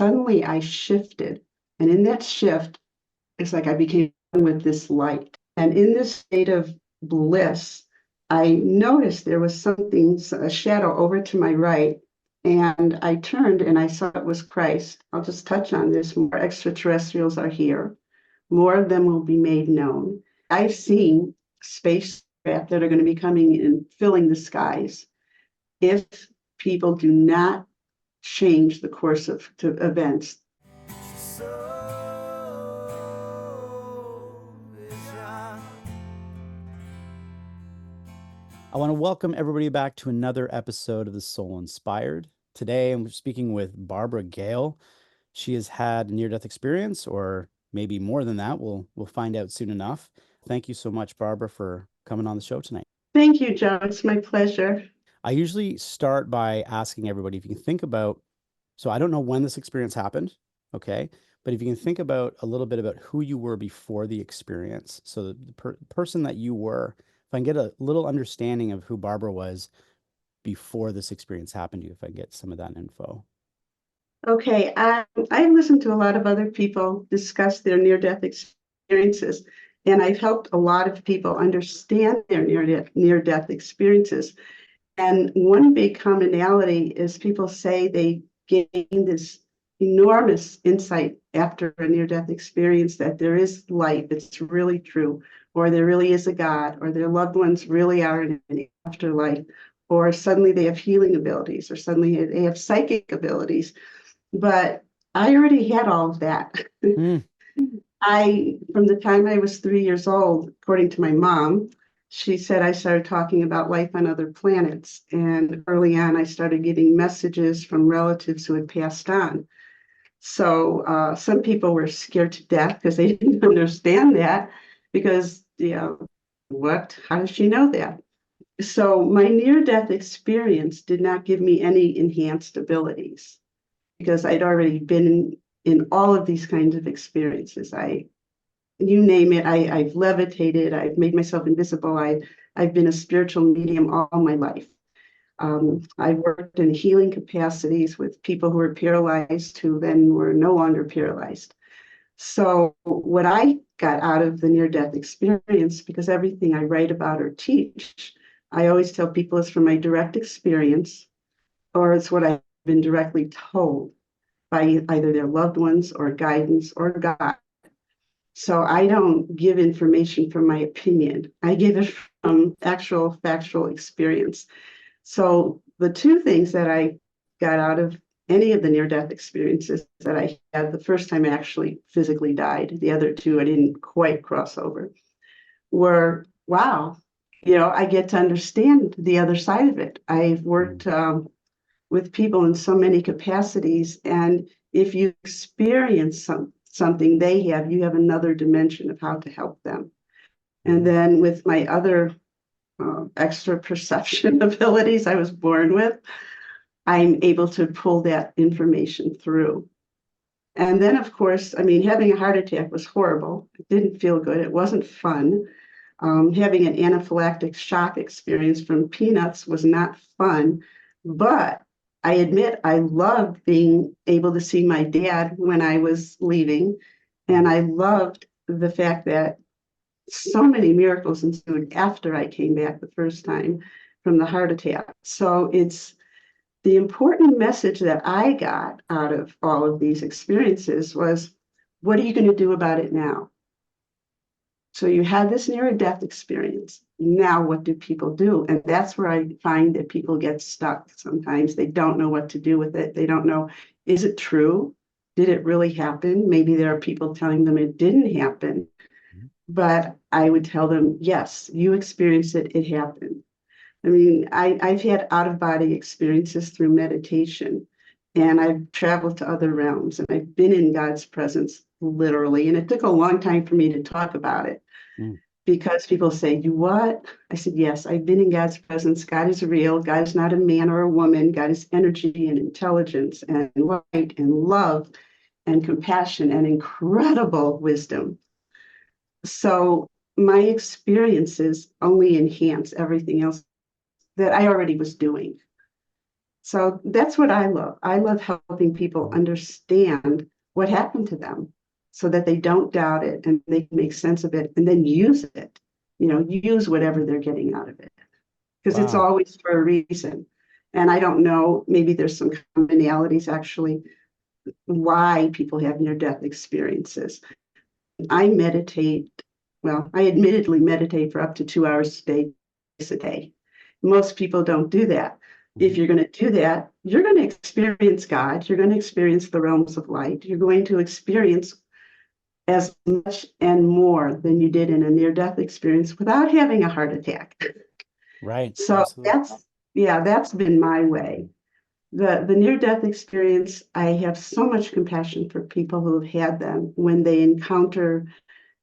suddenly I shifted. And in that shift, it's like I became one with this light. And in this state of bliss, I noticed there was something, a shadow over to my right. And I turned and I saw it was Christ. I'll just touch on this. More extraterrestrials are here. More of them will be made known. I've seen spacecraft that are going to be coming and filling the skies if people do not change the course of events. I want to welcome everybody back to another episode of The Soul Inspired. Today, I'm speaking with Barbara Gail. She has had a near-death experience, or maybe more than that. We'll find out soon enough. Thank you so much, Barbara, for coming on the show tonight. Thank you, Joe. It's my pleasure. I usually start by asking everybody if you can think about, so I don't know when this experience happened, okay? But if you can think about a little bit about who you were before the experience. So the person that you were, if I can get a little understanding of who Barbara was before this experience happened to you, if I can get some of that info. Okay, I've listened to a lot of other people discuss their near-death experiences, and I've helped a lot of people understand their near-death experiences. And one big commonality is people say they gain this enormous insight after a near-death experience that there is life, it's really true, or there really is a God, or their loved ones really are in an afterlife, or suddenly they have healing abilities, or suddenly they have psychic abilities. But I already had all of that. Mm. From the time I was 3 years old, according to my mom, she said I started talking about life on other planets. And early on, I started getting messages from relatives who had passed on. So some people were scared to death because they didn't understand that, because, what? How does she know that? So my near-death experience did not give me any enhanced abilities, because I'd already been in all of these kinds of experiences. You name it, I've levitated, I've made myself invisible, I've been a spiritual medium all my life. I worked in healing capacities with people who were paralyzed who then were no longer paralyzed. So what I got out of the near-death experience, because everything I write about or teach, I always tell people it's from my direct experience, or it's what I've been directly told by either their loved ones or guidance or God. So I don't give information from my opinion. I give it from actual factual experience. So the two things that I got out of any of the near-death experiences that I had, the first time I actually physically died, the other two I didn't quite cross over, were, wow, I get to understand the other side of it. I've worked with people in so many capacities, and if you experience something they have, you have another dimension of how to help them. And then with my other extra perception abilities I was born with, I'm able to pull that information through. And then, of course, having a heart attack was horrible. It didn't feel good. It wasn't fun. Having an anaphylactic shock experience from peanuts was not fun. But I admit I loved being able to see my dad when I was leaving. And I loved the fact that so many miracles ensued after I came back the first time from the heart attack. So it's the important message that I got out of all of these experiences was, what are you going to do about it now? So you had this near death experience. Now, what do people do? And that's where I find that people get stuck. Sometimes they don't know what to do with it. They don't know, is it true? Did it really happen? Maybe there are people telling them it didn't happen. But I would tell them, yes, you experienced it, it happened. I've had out-of-body experiences through meditation, and I've traveled to other realms, and I've been in God's presence, literally. And it took a long time for me to talk about it, because people say, you what? I said, yes, I've been in God's presence. God is real. God is not a man or a woman. God is energy and intelligence and light and love and compassion and incredible wisdom. So my experiences only enhance everything else that I already was doing. So that's what I love. I love helping people understand what happened to them so that they don't doubt it and they can make sense of it and then use it, use whatever they're getting out of it because it's Wow. always for a reason. And I don't know, maybe there's some commonalities actually why people have near death experiences. I meditate, well, I admittedly meditate for up to 2 hours a day. Most people don't do that. If Mhm. you're going to do that, you're going to experience God, you're going to experience the realms of light, you're going to experience as much and more than you did in a near death experience without having a heart attack. Right. So Absolutely. that's been my way. The near death experience, I have so much compassion for people who have had them when they encounter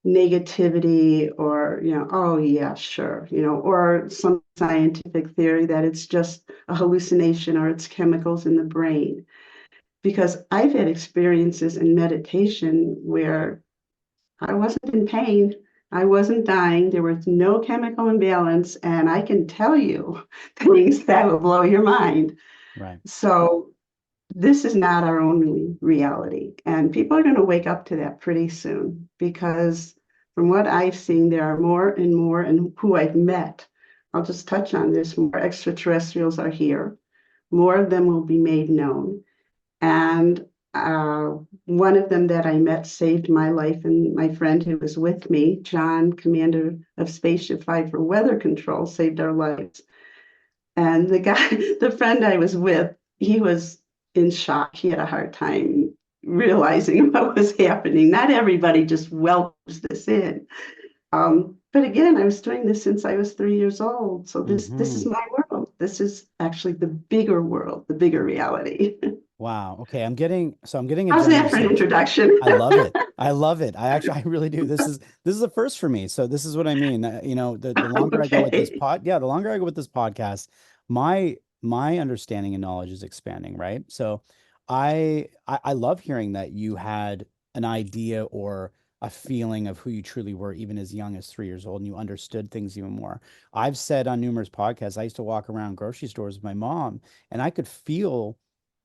negativity or, oh yeah, sure, or some scientific theory that it's just a hallucination or it's chemicals in the brain. Because I've had experiences in meditation where I wasn't in pain. I wasn't dying. There was no chemical imbalance. And I can tell you things that will blow your mind. Right. So this is not our only reality. And people are going to wake up to that pretty soon because from what I've seen, there are more and more, and who I've met. I'll just touch on this. More extraterrestrials are here. More of them will be made known. And one of them that I met saved my life, and my friend who was with me, John, commander of Spaceship Five for weather control, saved our lives. And the guy, the friend I was with, he was in shock. He had a hard time realizing what was happening. Not everybody just welcomes this in. But again, I was doing this since I was 3 years old. So this is Hmm. my world. This is actually the bigger world, the bigger reality. Wow. Okay. I'm getting a How's general that for an sense. introduction? I love it. I love it. I really do. This is a first for me. So this is what I mean. The longer I go with this Okay. the longer I go with this podcast, my understanding and knowledge is expanding, right? So I love hearing that you had an idea or a feeling of who you truly were, even as young as 3 years old, and you understood things even more. I've said on numerous podcasts, I used to walk around grocery stores with my mom, and I could feel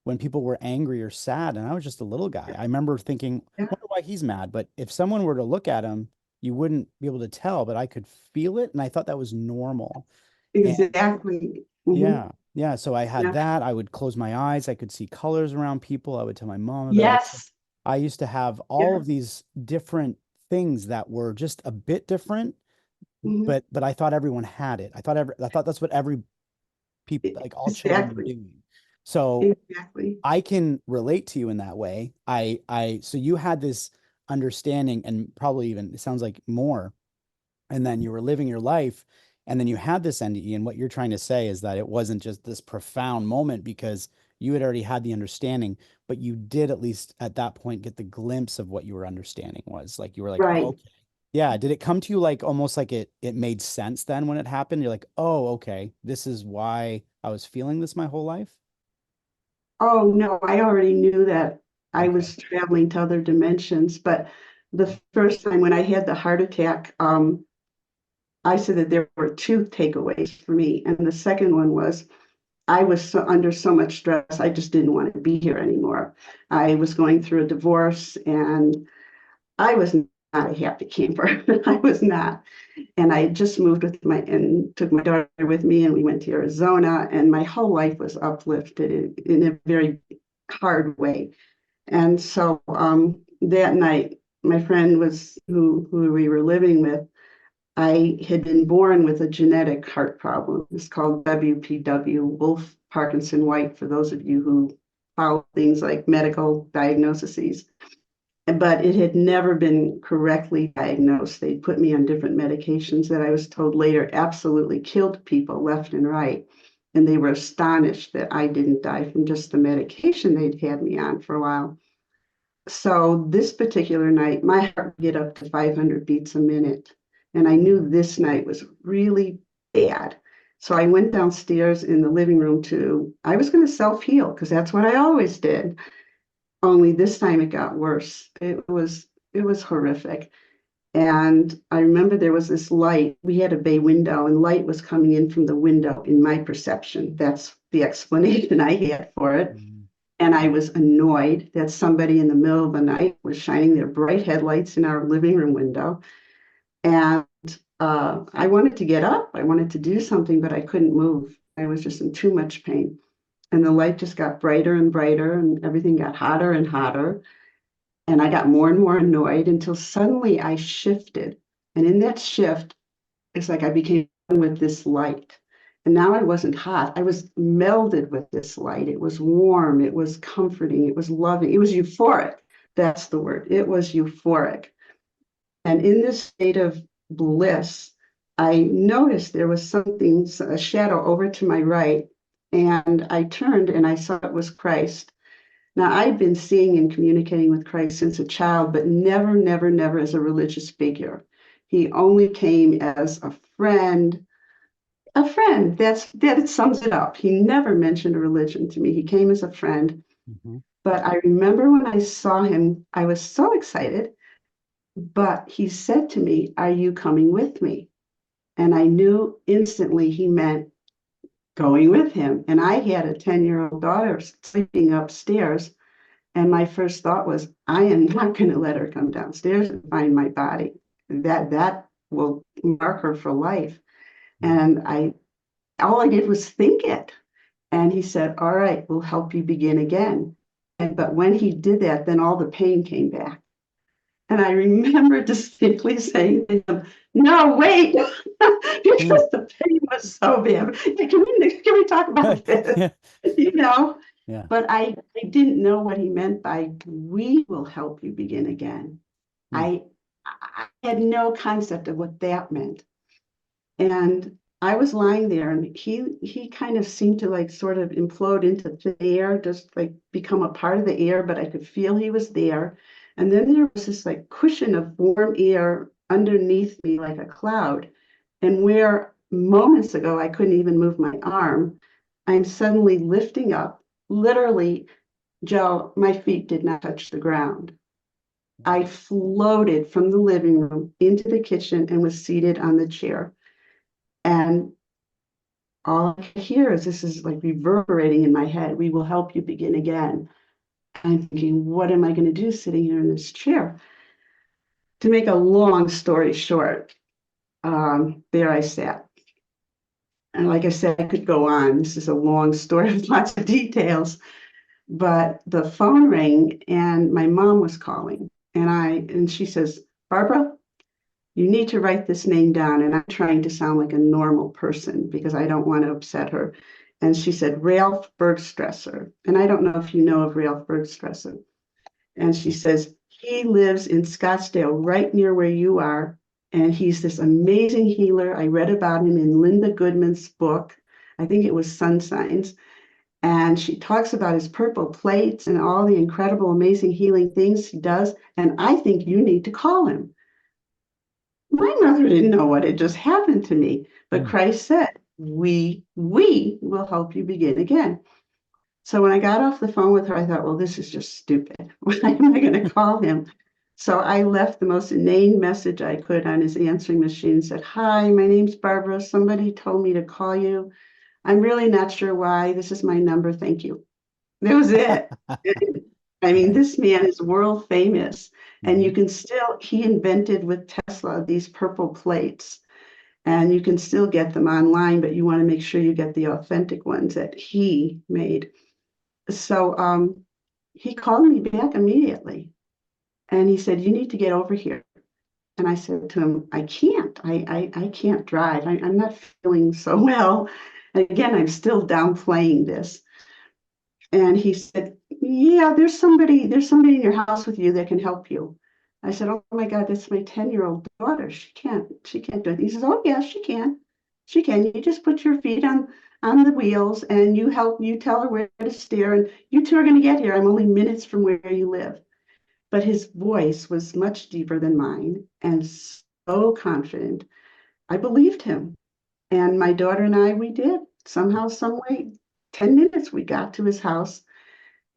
when people were angry or sad, and I was just a little guy. I remember thinking, Yeah, wonder why he's mad. But if someone were to look at him, you wouldn't be able to tell, but I could feel it, and I thought that was normal. And exactly. yeah, yeah. So I had Yeah. that. I would close my eyes. I could see colors around people. I would tell my mom about it. So Yes. I used to have all Yeah. of these different things that were just a bit different, Mhm. but I thought everyone had it. I thought that's what every people, like all children were Exactly. doing. So Exactly. I can relate to you in that way. So you had this understanding, and probably even, it sounds like more, and then you were living your life, and then you had this NDE. And what you're trying to say is that it wasn't just this profound moment because you had already had the understanding, but you did at least at that point get the glimpse of what your understanding was. Like you were like, oh, Right. okay. Yeah. Did it come to you like almost like it made sense then when it happened? You're like, oh, okay, this is why I was feeling this my whole life. Oh, no, I already knew that I Okay. was traveling to other dimensions, but the first time when I had the heart attack, I said that there were two takeaways for me. And the second one was I was under so much stress, I just didn't want to be here anymore. I was going through a divorce and I was not a happy camper. I was not. And I just moved with and took my daughter with me, and we went to Arizona, and my whole life was uplifted in a very hard way. And so that night, my friend was who we were living with. I had been born with a genetic heart problem. It's called WPW, Wolf Parkinson White, for those of you who follow things like medical diagnoses. But it had never been correctly diagnosed. They put me on different medications that I was told later absolutely killed people left and right. And they were astonished that I didn't die from just the medication they'd had me on for a while. So this particular night, my heart would get up to 500 beats a minute. And I knew this night was really bad. So I went downstairs in the living room I was going to self-heal because that's what I always did. Only this time it got worse. It was horrific. And I remember there was this light. We had a bay window, and light was coming in from the window in my perception. That's the explanation I had for it. Mm. And I was annoyed that somebody in the middle of the night was shining their bright headlights in our living room window. And I wanted to get up. I wanted to do something, but I couldn't move. I was just in too much pain. And the light just got brighter and brighter, and everything got hotter and hotter. And I got more and more annoyed until suddenly I shifted. And in that shift, it's like I became one with this light. And now I wasn't hot. I was melded with this light. It was warm. It was comforting. It was loving. It was euphoric. That's the word. It was euphoric. And in this state of bliss, I noticed there was something, a shadow over to my right. And I turned and I saw it was Christ. Now, I've been seeing and communicating with Christ since a child, but never, never, never as a religious figure. He only came as a friend. A friend, that sums it up. He never mentioned a religion to me. He came as a friend. Mm-hmm. But I remember when I saw him, I was so excited. But he said to me, "Are you coming with me?" And I knew instantly he meant going with him. And I had a 10-year-old daughter sleeping upstairs. And my first thought was, I am not going to let her come downstairs and find my body. That will mark her for life. And all I did was think it. And he said, "All right, we'll help you begin again." But when he did that, then all the pain came back. And I remember distinctly saying to him, "No, wait," because the pain was so bad. Can we talk about this? Yeah. You know? Yeah. But I didn't know what he meant by "we will help you begin again." Mm. I had no concept of what that meant. And I was lying there, and he kind of seemed to like sort of implode into thin air, just like become a part of the air, but I could feel he was there. And then there was this like cushion of warm air underneath me like a cloud. And where moments ago I couldn't even move my arm, I'm suddenly lifting up. Literally, Joe, my feet did not touch the ground. I floated from the living room into the kitchen and was seated on the chair. And all I could hear is this is like reverberating in my head. "We will help you begin again." I'm thinking, what am I going to do sitting here in this chair? To make a long story short, there I sat. And like I said, I could go on. This is a long story with lots of details. But the phone rang and my mom was calling. And she says, "Barbara, you need to write this name down." And I'm trying to sound like a normal person because I don't want to upset her. And she said, "Ralph Bergstresser." And I don't know if you know of Ralph Bergstresser. And she says, "He lives in Scottsdale, right near where you are. And he's this amazing healer. I read about him in Linda Goodman's book. I think it was Sun Signs. And she talks about his purple plates and all the incredible, amazing healing things he does. And I think you need to call him." My mother didn't know what had just happened to me, but Mm. Christ said, we will help you begin again. So when I got off the phone with her, I thought, well, this is just stupid. Why am I going to call him? So I left the most inane message I could on his answering machine and said, "Hi, my name's Barbara. Somebody told me to call you. I'm really not sure why. This is my number. Thank you." That was it. I mean, this man is world famous, and you can still, he invented with Tesla these purple plates, and you can still get them online, but you want to make sure you get the authentic ones that he made. So he called me back immediately, and he said, "You need to get over here." And I said to him, "I can't. I can't drive. I'm not feeling so well." And again, I'm still downplaying this. And he said, "Yeah, there's somebody in your house with you that can help you." I said, "Oh my God, that's my 10-year-old daughter. She can't do it." He says, "Oh yeah, she can. She can. You just put your feet on the wheels and you tell her where to steer, and you two are going to get here. I'm only minutes from where you live." But his voice was much deeper than mine and so confident. I believed him. And my daughter and I, we did somehow, some way, 10 minutes we got to his house.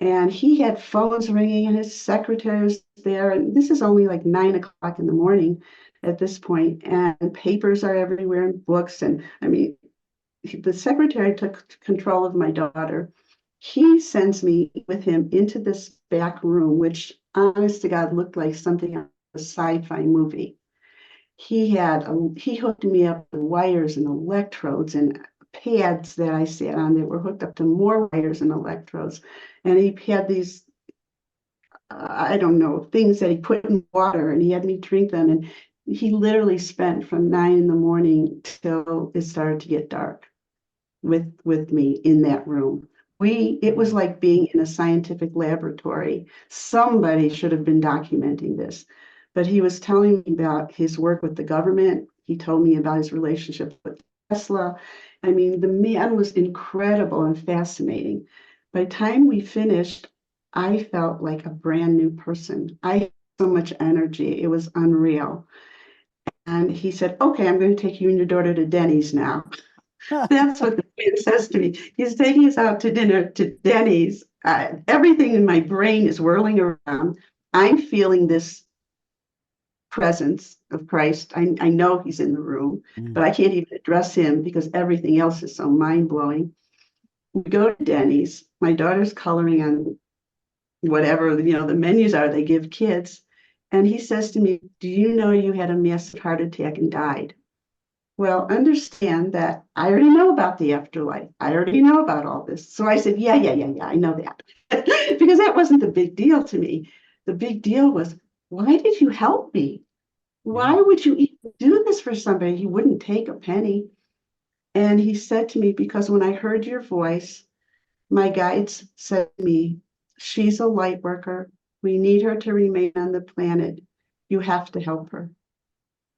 And he had phones ringing and his secretaries there, and this is only like 9 o'clock in the morning at this point, and papers are everywhere and books. And I mean, the secretary took control of my daughter. He sends me with him into this back room, which honest to God looked like something out of a sci-fi movie. He hooked me up with wires and electrodes and pads that I sat on that were hooked up to more wires and electrodes. And he had these, I don't know, things that he put in water, and he had me drink them. And he literally spent from 9 in the morning till it started to get dark with me in that room. It was like being in a scientific laboratory. Somebody should have been documenting this. But he was telling me about his work with the government. He told me about his relationship with Tesla. I mean, the man was incredible and fascinating. By the time we finished, I felt like a brand new person. I had so much energy. It was unreal. And he said, okay, I'm going to take you and your daughter to Denny's now. That's what the man says to me. He's taking us out to dinner to Denny's. Everything in my brain is whirling around. I'm feeling this presence of Christ. I know he's in the room, but I can't even address him because everything else is so mind-blowing. We go to Denny's. My daughter's coloring on whatever, the menus are they give kids. And he says to me, do you know you had a massive heart attack and died? Well, understand that I already know about the afterlife. I already know about all this. So I said, yeah, I know that. Because that wasn't the big deal to me. The big deal was, why did you help me? Why would you even do this for somebody? He wouldn't take a penny. And he said to me, because when I heard your voice, my guides said to me, she's a light worker. We need her to remain on the planet. You have to help her.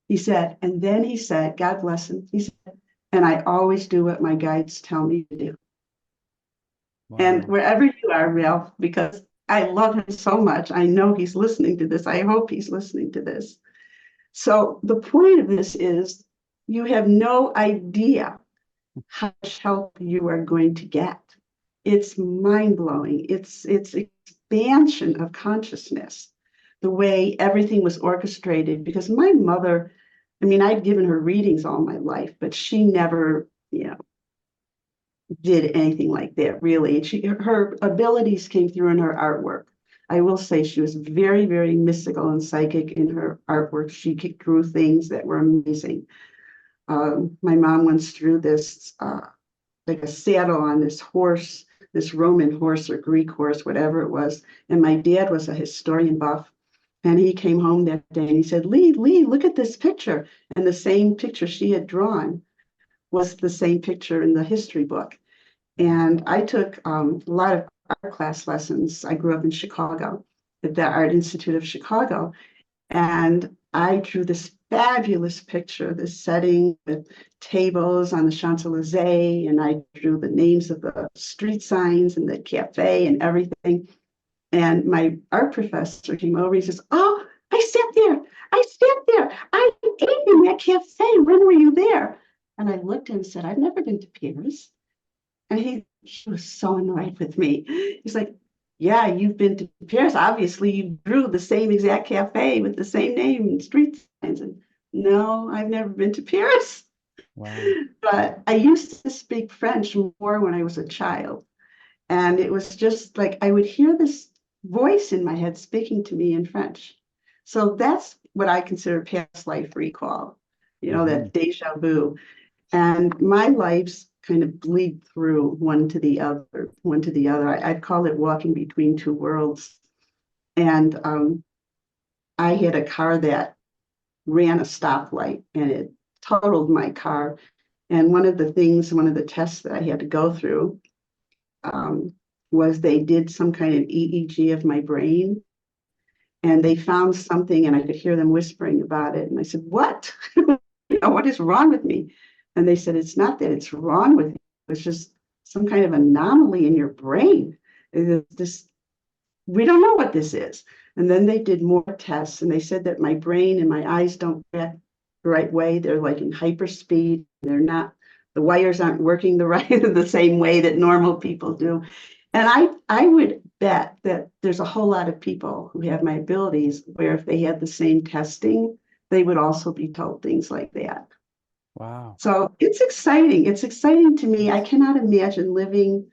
He said, and then he said, God bless him. He said, and I always do what my guides tell me to do. Wow. And wherever you are, Ralph, because I love him so much, I know he's listening to this. I hope he's listening to this. So the point of this is you have no idea how much help you are going to get. It's mind-blowing. It's expansion of consciousness, the way everything was orchestrated. Because my mother, I mean, I'd given her readings all my life, but she never, did anything like that, really. Her abilities came through in her artwork. I will say she was very, very mystical and psychic in her artwork. She drew things that were amazing. My mom once drew this, like a saddle on this horse, this Roman horse or Greek horse, whatever it was. And my dad was a historian buff. And he came home that day and he said, Lee, look at this picture. And the same picture she had drawn was the same picture in the history book. And I took a lot of art class lessons. I grew up in Chicago, at the Art Institute of Chicago. And I drew this fabulous picture, this setting with tables on the Champs-Élysées. And I drew the names of the street signs and the cafe and everything. And my art professor came over. He says, oh, I sat there. I ate in that cafe. When were you there? And I looked at him and said, I've never been to Paris. And he was so annoyed with me. He's like, yeah, you've been to Paris. Obviously, you drew the same exact cafe with the same name and street signs. And no, I've never been to Paris. Wow. But I used to speak French more when I was a child. And it was just like I would hear this voice in my head speaking to me in French. So that's what I consider past life recall, that deja vu. And my lives kind of bleed through one to the other. I'd call it walking between two worlds. And I had a car that ran a stoplight and it totaled my car. And one of the tests that I had to go through was they did some kind of EEG of my brain. And they found something and I could hear them whispering about it. And I said, what? What is wrong with me? And they said, it's not that it's wrong with you. It's just some kind of anomaly in your brain. We don't know what this is. And then they did more tests and they said that my brain and my eyes don't react the right way. They're like in hyperspeed. The wires aren't working the same way that normal people do. And I would bet that there's a whole lot of people who have my abilities where if they had the same testing, they would also be told things like that. Wow. So it's exciting. It's exciting to me. I cannot imagine living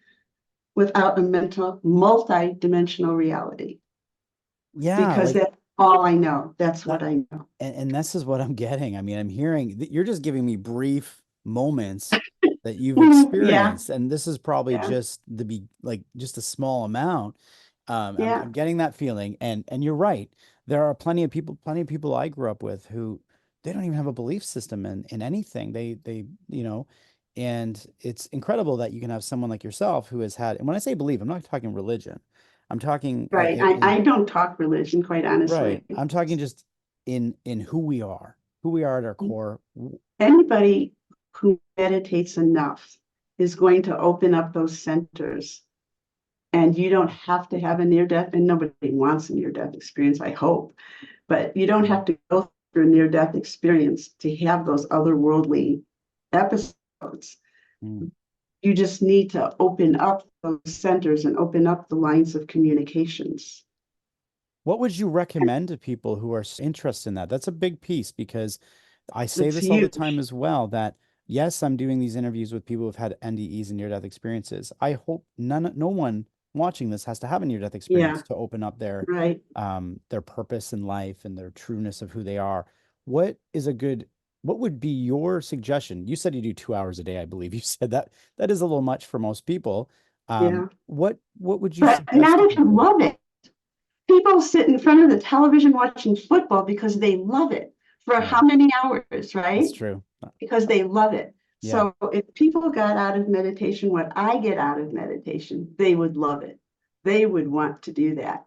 without a mental, multi-dimensional reality Yeah, because like that's all I know. That's what that, I know. and this is what I'm getting. I mean, I'm hearing that you're just giving me brief moments that you've Yeah, experienced, and this is probably yeah, just like just a small amount. yeah, I'm getting that feeling, and you're right. There are plenty of people I grew up with who they don't even have a belief system in anything. They and it's incredible that you can have someone like yourself who has had. And when I say believe, I'm not talking religion. I'm talking right. I don't talk religion, quite right. honestly. I'm talking just in who we are at our core. Anybody who meditates enough is going to open up those centers. And you don't have to have a near death, and nobody wants a near death experience, I hope. But you don't have to go through a near death experience to have those otherworldly episodes. Mm. You just need to open up those centers and open up the lines of communications. What would you recommend to people who are interested in that? That's a big piece because I say It's this all the time huge. as well that yes, I'm doing these interviews with people who've had NDEs and near-death experiences. I hope no one watching this has to have a near-death experience Yeah, to open up right. their purpose in life and their trueness of who they are. What is a good, what would be your suggestion? You said you do 2 hours a day, I believe. You said that that is a little much for most people. Yeah. What would you But suggest not to if you people? love it. People sit in front of the television watching football because they love it for Yeah, how many hours, that's right? true. Because they love it. Yeah. So if people got out of meditation what I get out of meditation, they would love it. They would want to do that.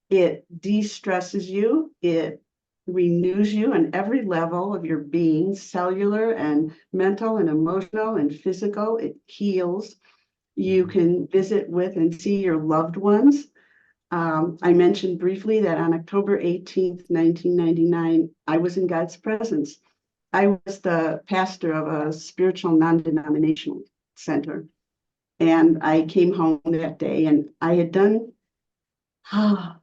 It de-stresses you. It renews you on every level of your being, cellular and mental and emotional and physical. It heals. You Mhm. can visit with and see your loved ones. I mentioned briefly that on October 18th, 1999, I was in God's presence. I was the pastor of a spiritual non-denominational center. And I came home that day and I had done, I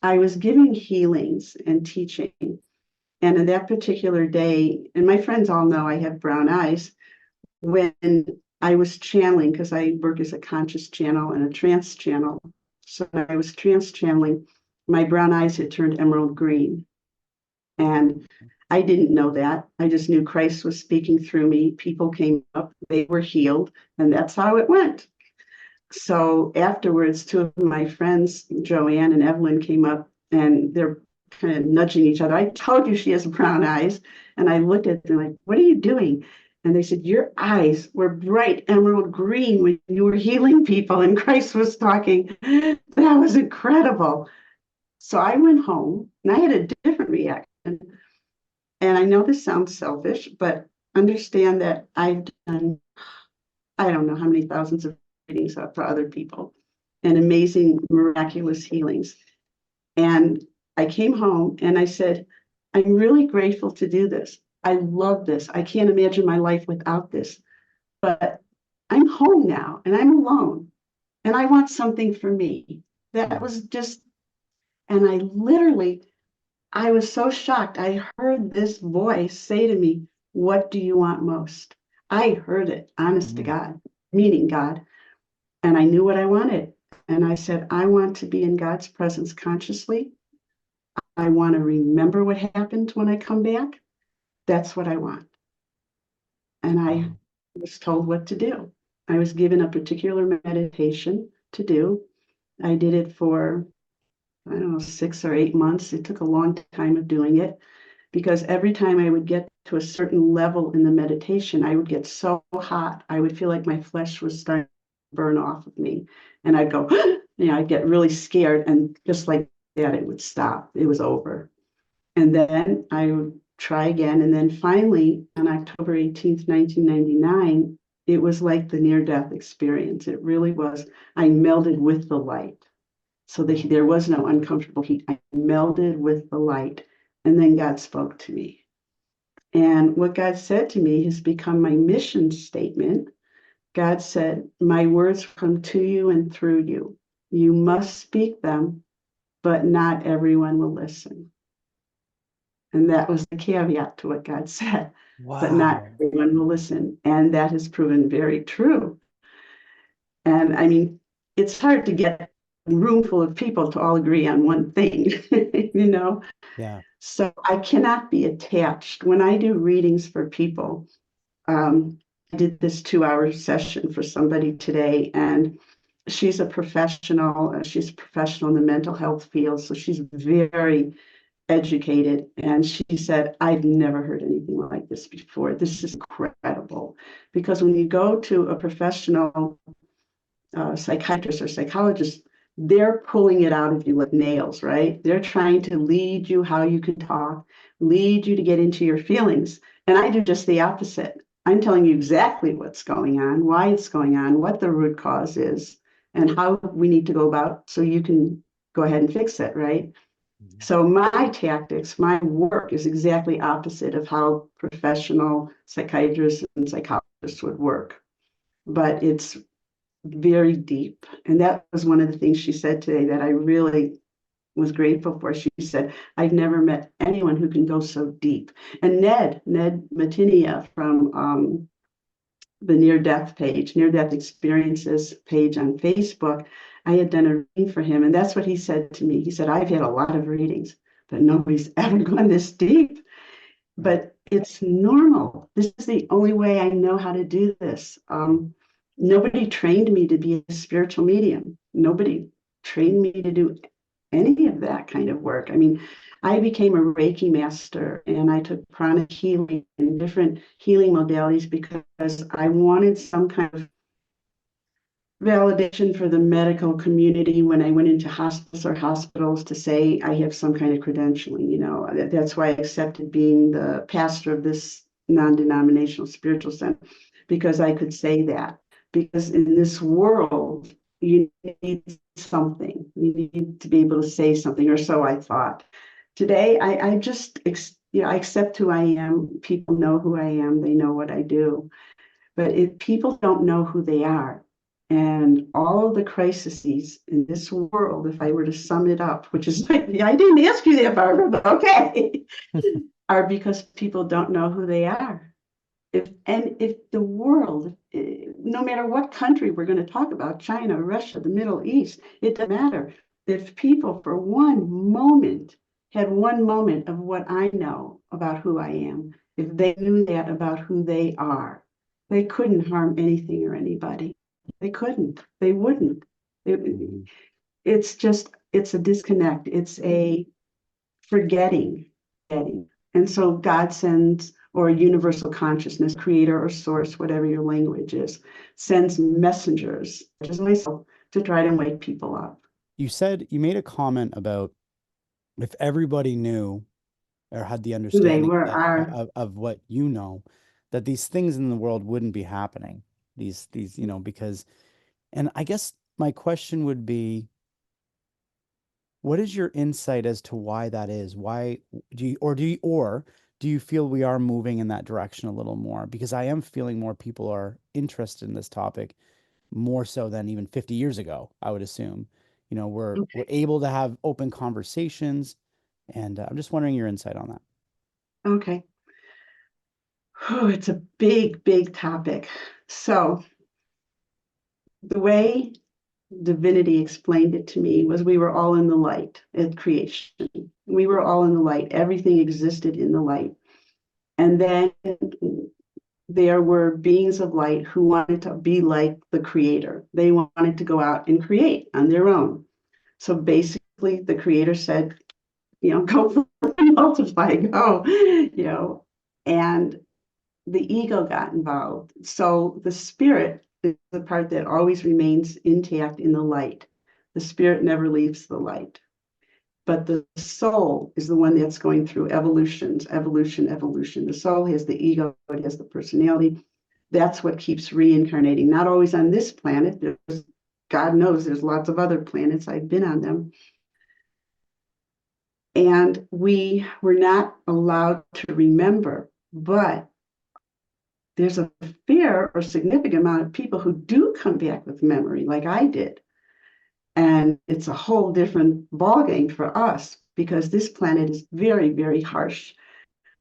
was giving healings and teaching. And on that particular day, and my friends all know I have brown eyes, when I was channeling, because I work as a conscious channel and a trance channel. So when I was trance channeling, my brown eyes had turned emerald green. And I didn't know that. I just knew Christ was speaking through me. People came up, they were healed, and that's how it went. So afterwards, two of my friends, Joanne and Evelyn, came up and they're kind of nudging each other. I told you she has brown eyes. And I looked at them like, what are you doing? And they said, your eyes were bright emerald green when you were healing people and Christ was talking. That was incredible. So I went home and I had a different reaction. And I know this sounds selfish, but understand that I've done, I don't know how many thousands of readings for other people and amazing, miraculous healings. And I came home and I said, I'm really grateful to do this. I love this. I can't imagine my life without this. But I'm home now and I'm alone and I want something for me. That Mm. was just, and I literally, I was so shocked. I heard this voice say to me, what do you want most? I heard it, honest to Mm. God, meaning God. And I knew what I wanted. And I said, I want to be in God's presence consciously. I want to remember what happened when I come back. That's what I want. And I Wow. was told what to do. I was given a particular meditation to do. I did it for, I don't know, 6 or 8 months. It took a long time of doing it because every time I would get to a certain level in the meditation, I would get so hot. I would feel like my flesh was starting to burn off of me. And I'd go, I'd get really scared. And just like that, it would stop. It was over. And then I would try again. And then finally, on October 18th, 1999, it was like the near death experience. It really was. I melded with the light. So there was no uncomfortable heat. I melded with the light. And then God spoke to me. And what God said to me has become my mission statement. God said, my words come to you and through you. You must speak them, but not everyone will listen. And that was the caveat to what God said, but not Wow. everyone will listen. And that has proven very true. And I mean, it's hard to get a room full of people to all agree on one thing, you know? Yeah. So I cannot be attached. When I do readings for people, I did this 2-hour session for somebody today, and she's a professional. She's a professional in the mental health field, so she's very educated. And she said, I've never heard anything like this before. This is incredible. Because when you go to a professional psychiatrist or psychologist, they're pulling it out of you like nails, right? They're trying to lead you how you can talk, lead you to get into your feelings. And I do just the opposite. I'm telling you exactly what's going on, why it's going on, what the root cause is, and how we need to go about so you can go ahead and fix it, right? So my tactics, my work is exactly opposite of how professional psychiatrists and psychologists would work. But it's very deep. And that was one of the things she said today that I really was grateful for. She said, I've never met anyone who can go so deep. And Ned Matinia from the near death page, near death experiences page on Facebook, I had done a reading for him. And that's what he said to me. He said, I've had a lot of readings, but nobody's ever gone this deep. But it's normal. This is the only way I know how to do this. Nobody trained me to be a spiritual medium. Nobody trained me to do any of that kind of work. I mean, I became a Reiki master and I took pranic healing and different healing modalities because I wanted some kind of validation for the medical community when I went into hospice or hospitals to say I have some kind of credentialing. That's why I accepted being the pastor of this non-denominational spiritual center, because I could say that. Because in this world, you need something. You need to be able to say something, or so I thought. Today, I just, I accept who I am. People know who I am. They know what I do. But if people don't know who they are, and all of the crises in this world, if I were to sum it up, which is like, I didn't ask you that, Barbara, but okay, are because people don't know who they are. If the world, no matter what country we're going to talk about, China, Russia, the Middle East, it doesn't matter. If people for one moment had one moment of what I know about who I am, if they knew that about who they are, they couldn't harm anything or anybody. They couldn't. They wouldn't. It's just, it's a disconnect. It's a forgetting. And so God sends, or universal consciousness, creator or source, whatever your language is, sends messengers, such as myself, to try to wake people up. You made a comment about if everybody knew or had the Who they understanding were, that are. of what you know, that these things in the world wouldn't be happening. These, because, and I guess my question would be, what is your insight as to why that is? Why do you feel we are moving in that direction a little more? Because I am feeling more people are interested in this topic more so than even 50 years ago, I would assume. We're able to have open conversations, and I'm just wondering your insight on that. Okay. Oh, it's a big, big topic. So the way divinity explained it to me was we were all in the light at creation. We were all in the light. Everything existed in the light. And then there were beings of light who wanted to be like the creator. They wanted to go out and create on their own. So basically, the creator said, go multiply, go, and the ego got involved. So the spirit is the part that always remains intact in the light. The spirit never leaves the light. But the soul is the one that's going through evolutions, evolution. The soul has the ego, it has the personality. That's what keeps reincarnating, not always on this planet. God knows there's lots of other planets. I've been on them. And we were not allowed to remember, but there's a fair or significant amount of people who do come back with memory, like I did. And it's a whole different ballgame for us because this planet is very, very harsh.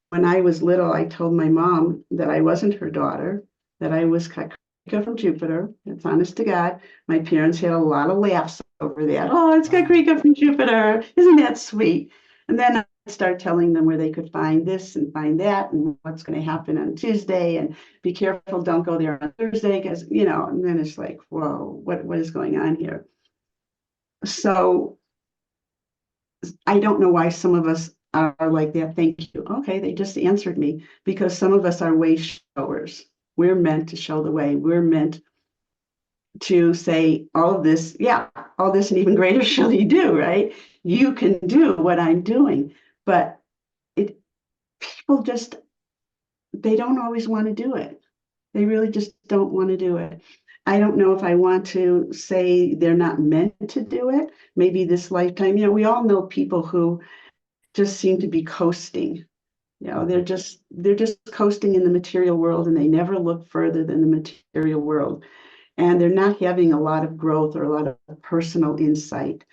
When I was little, I told my mom that I wasn't her daughter, that I was Kakrika from Jupiter. It's honest to God. My parents had a lot of laughs over that. Oh, it's Wow. Kakrika from Jupiter. Isn't that sweet? And then I start telling them where they could find this and find that and what's going to happen on Tuesday and be careful, don't go there on Thursday because, and then it's like, whoa, what is going on here? So I don't know why some of us are like that. Thank you. Okay, they just answered me because some of us are way showers. We're meant to show the way. We're meant to say all of this, yeah, all this and even greater shall you do, right? You can do what I'm doing. But people just, they don't always want to do it. They really just don't want to do it. I don't know if I want to say they're not meant to do it. Maybe this lifetime, we all know people who just seem to be coasting. They're just coasting in the material world and they never look further than the material world. And they're not having a lot of growth or a lot of personal insight.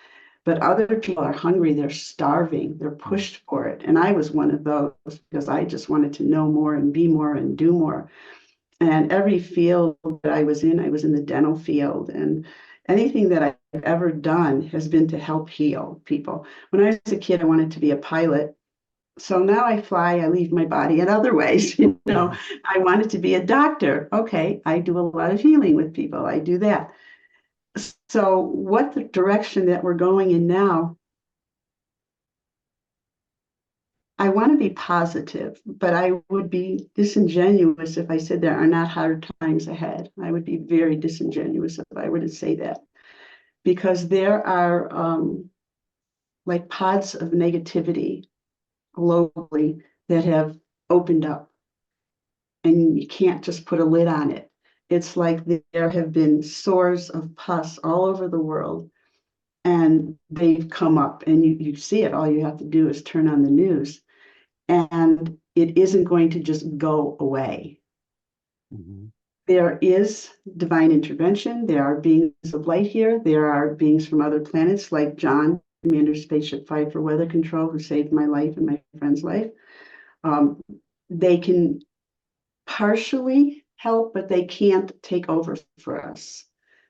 But other people are hungry, they're starving, they're pushed for it. And I was one of those because I just wanted to know more and be more and do more. And every field that I was in the dental field. And anything that I've ever done has been to help heal people. When I was a kid, I wanted to be a pilot. So now I fly, I leave my body in other ways. I wanted to be a doctor. Okay, I do a lot of healing with people. I do that. So what the direction that we're going in now, I want to be positive, but I would be disingenuous if I said there are not hard times ahead. I would be very disingenuous if I were to say that because there are like pods of negativity globally that have opened up and you can't just put a lid on it. It's like there have been sores of pus all over the world and they've come up and you see it. All you have to do is turn on the news and it isn't going to just go away. Mm-hmm. There is divine intervention. There are beings of light here. There are beings from other planets like John, Commander Spaceship 5 for Weather Control, who saved my life and my friend's life. They can partially help, but they can't take over for us.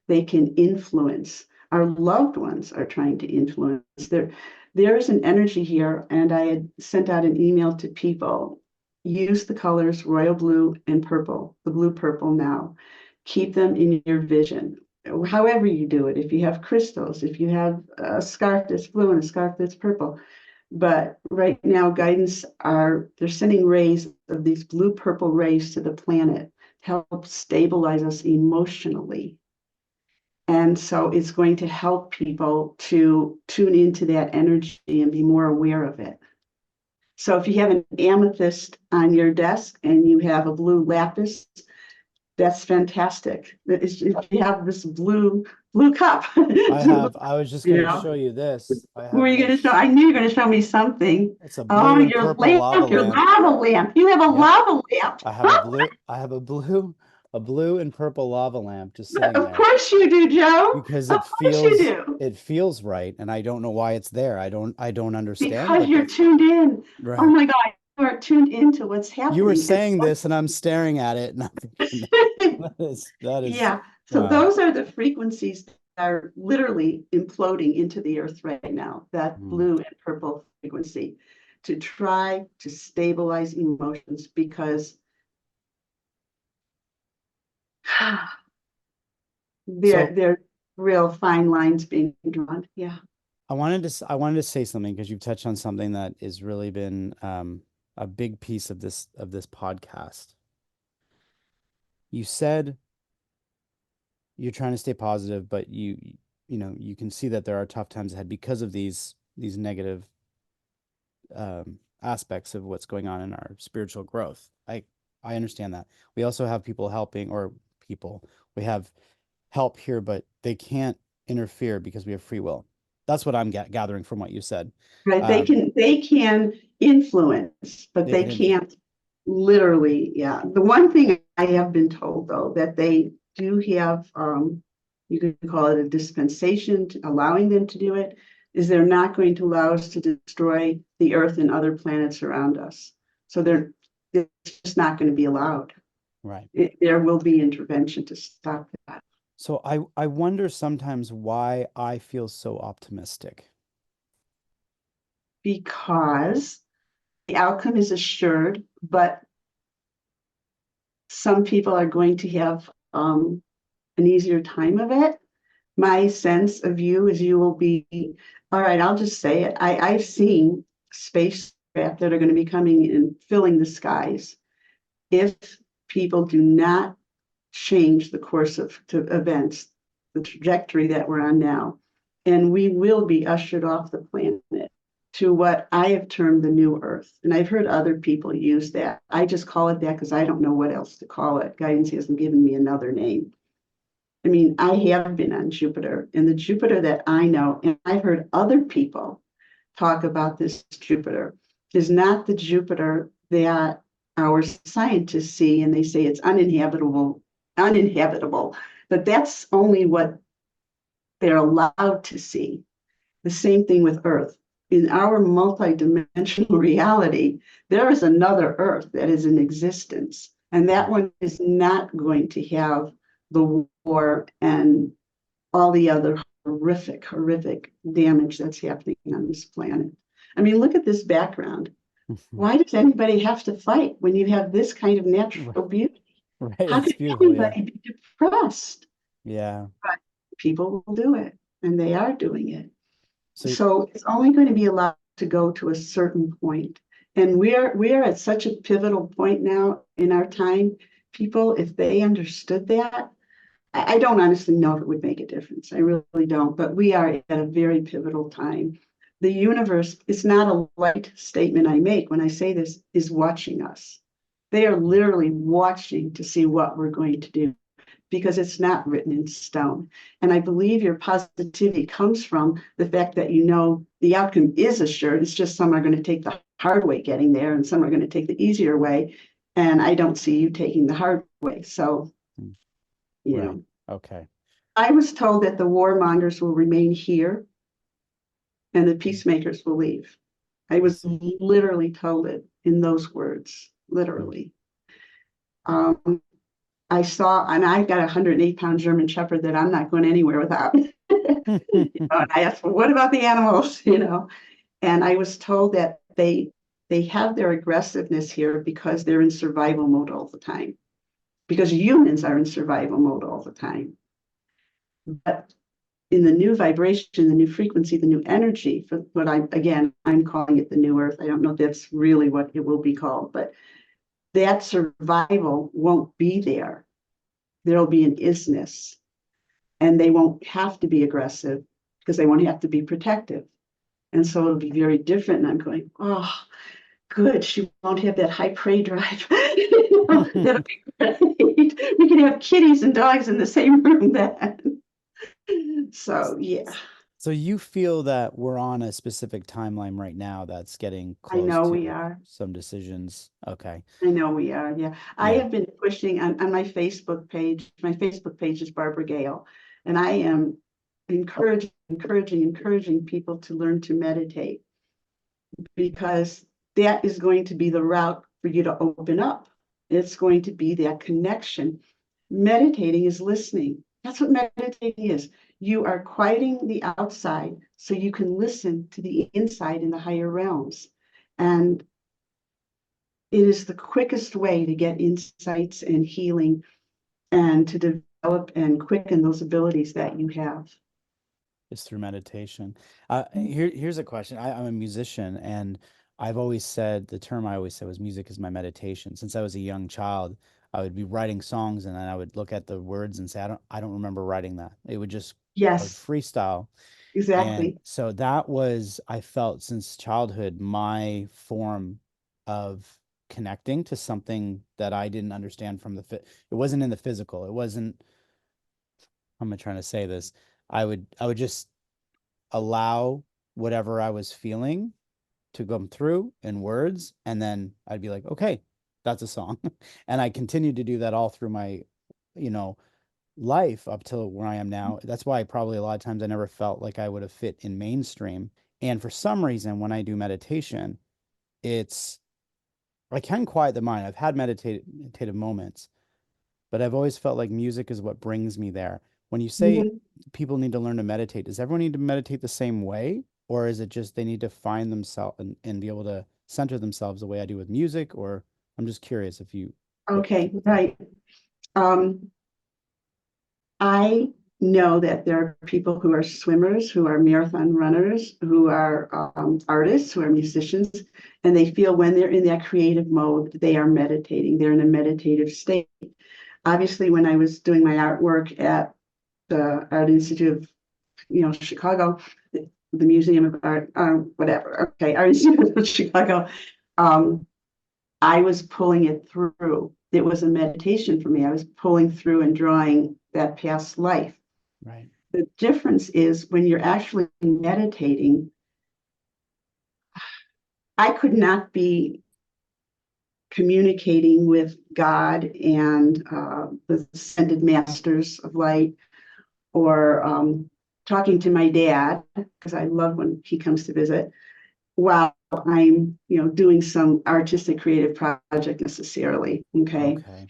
They can influence. Our loved ones are trying to influence. There is an energy here, and I had sent out an email to people. Use the colors royal blue and purple, the blue purple now. Keep them in your vision. However you do it, if you have crystals, if you have a scarf that's blue and a scarf that's purple. But right now, they're sending rays of these blue purple rays to the planet to help stabilize us emotionally. And so it's going to help people to tune into that energy and be more aware of it. So if you have an amethyst on your desk and you have a blue lapis, that's fantastic. If you have this blue cup, I was just you going to know, show you this. I who are have you going to show? this. I knew you were going to show me something. It's a Oh, blue and your purple lava lamp, your lamp. lava lamp. You have a Yep. lava lamp. I have a blue and purple lava lamp just sitting Of there course you do, Joe. because Of course you do. it feels right, and I don't know why it's there. I don't understand, Because but you're tuned in. Oh right. my God, you are tuned into what's You were happening. And saying this, and I'm staring at it, and I'm thinking that is yeah, so wow. those are the frequencies that are literally imploding into the earth right now, that Mm. blue and purple frequency, to try to stabilize emotions because So there real fine lines being drawn. Yeah. I wanted to say something because you've touched on something that has really been a big piece of this podcast. You said you're trying to stay positive, but you can see that there are tough times ahead because of these negative aspects of what's going on in our spiritual growth. I understand that. We also have people helping, or people we have help here, but they can't interfere because we have free will. That's what I'm gathering from what you said. Right. They can influence, but They they can influence. can't literally. Yeah. The one thing I have been told though, that they do have you could call it a dispensation, allowing them to do it, is they're not going to allow us to destroy the Earth and other planets around us. So it's just not going to be allowed. Right. There will be intervention to stop that. So I wonder sometimes why I feel so optimistic. Because the outcome is assured, but some people are going to have an easier time of it. My sense of you is you will be, all right, I'll just say it. I've seen spacecraft that are going to be coming and filling the skies if people do not change the course of events, the trajectory that we're on now. And we will be ushered off the planet to what I have termed the new Earth. And I've heard other people use that. I just call it that because I don't know what else to call it. Guidance hasn't given me another name. I mean, I have been on Jupiter, and the Jupiter that I know, and I've heard other people talk about this Jupiter, is not the Jupiter that our scientists see, and they say it's uninhabitable, but that's only what they're allowed to see. The same thing with Earth. In our multidimensional reality, there is another Earth that is in existence, and that one is not going to have the war and all the other horrific damage that's happening on this planet. I mean, look at this background. Why does anybody have to fight when you have this kind of natural beauty? Right. How It's can beautiful. Yeah. anybody be depressed? Yeah. But people will do it, and they are doing it. So So it's only going to be allowed to go to a certain point. And we're at such a pivotal point now in our time. People, if they understood that, I don't honestly know if it would make a difference. I really don't. But we are at a very pivotal time. The universe, it's not a light statement I make when I say this, is watching us. They are literally watching to see what we're going to do because it's not written in stone. And I believe your positivity comes from the fact that you know the outcome is assured. It's just some are going to take the hard way getting there and some are going to take the easier way. And I don't see you taking the hard way. So, you right. know, Okay. I was told that the warmongers will remain here and the peacemakers will leave. I was literally told it in those words, literally. I saw, and I've got a 108-pound German Shepherd that I'm not going anywhere without. And I asked, well, what about the animals? And I was told that they have their aggressiveness here because they're in survival mode all the time, because humans are in survival mode all the time. But in the new vibration, the new frequency, the new energy, for what I'm calling it the new Earth. I don't know if that's really what it will be called, but that survival won't be there. There'll be an isness, and they won't have to be aggressive because they won't have to be protective. And so it'll be very different. And I'm going, oh, good. She won't have that high prey drive. That'll be great. We can have kitties and dogs in the same room then. So, yeah. So you feel that we're on a specific timeline right now that's getting I close know to we are. some decisions. Okay. I know we are. Yeah. I Yeah. have been pushing on my Facebook page. My Facebook page is Barbara Gail. And I am encouraging people to learn to meditate because that is going to be the route for you to open up. It's going to be that connection. Meditating is listening. That's what meditating is. You are quieting the outside so you can listen to the inside in the higher realms. And it is the quickest way to get insights and healing and to develop and quicken those abilities that you have. It's through meditation. Here's a question. I'm a musician, and I've always said the term I always said was music is my meditation. Since I was a young child, I would be writing songs, and then I would look at the words and say, I don't remember writing that. It would just I would Yes, freestyle. And exactly. so that was, I felt since childhood, my form of connecting to something that I didn't understand from it wasn't in the physical. It wasn't, how am I trying to say this? I would just allow whatever I was feeling to come through in words, and then I'd be like, okay, that's a song. And I continued to do that all through my, you know, life up till where I am now. That's why probably a lot of times I never felt like I would have fit in mainstream. And for some reason, when I do meditation, it's I can quiet the mind. I've had meditative moments, but I've always felt like music is what brings me there. When you say Mhm. people need to learn to meditate, does everyone need to meditate the same way? Or is it just they need to find themselves and be able to center themselves the way I do with music? Or I'm just curious if you, what you Okay, think. right. Um, I know that there are people who are swimmers, who are marathon runners, who are artists, who are musicians, and they feel when they're in that creative mode, they are meditating. They're in a meditative state. Obviously, when I was doing my artwork at the Art Institute of, Chicago, the Museum of Art, whatever. Okay, Art Institute of Chicago. Um, I was pulling it through. It was a meditation for me. I was pulling through and drawing that past life. Right. The difference is when you're actually meditating, I could not be communicating with God and the ascended masters of light, or talking to my dad, because I love when he comes to visit, while I'm, doing some artistic creative project necessarily. Okay. Okay.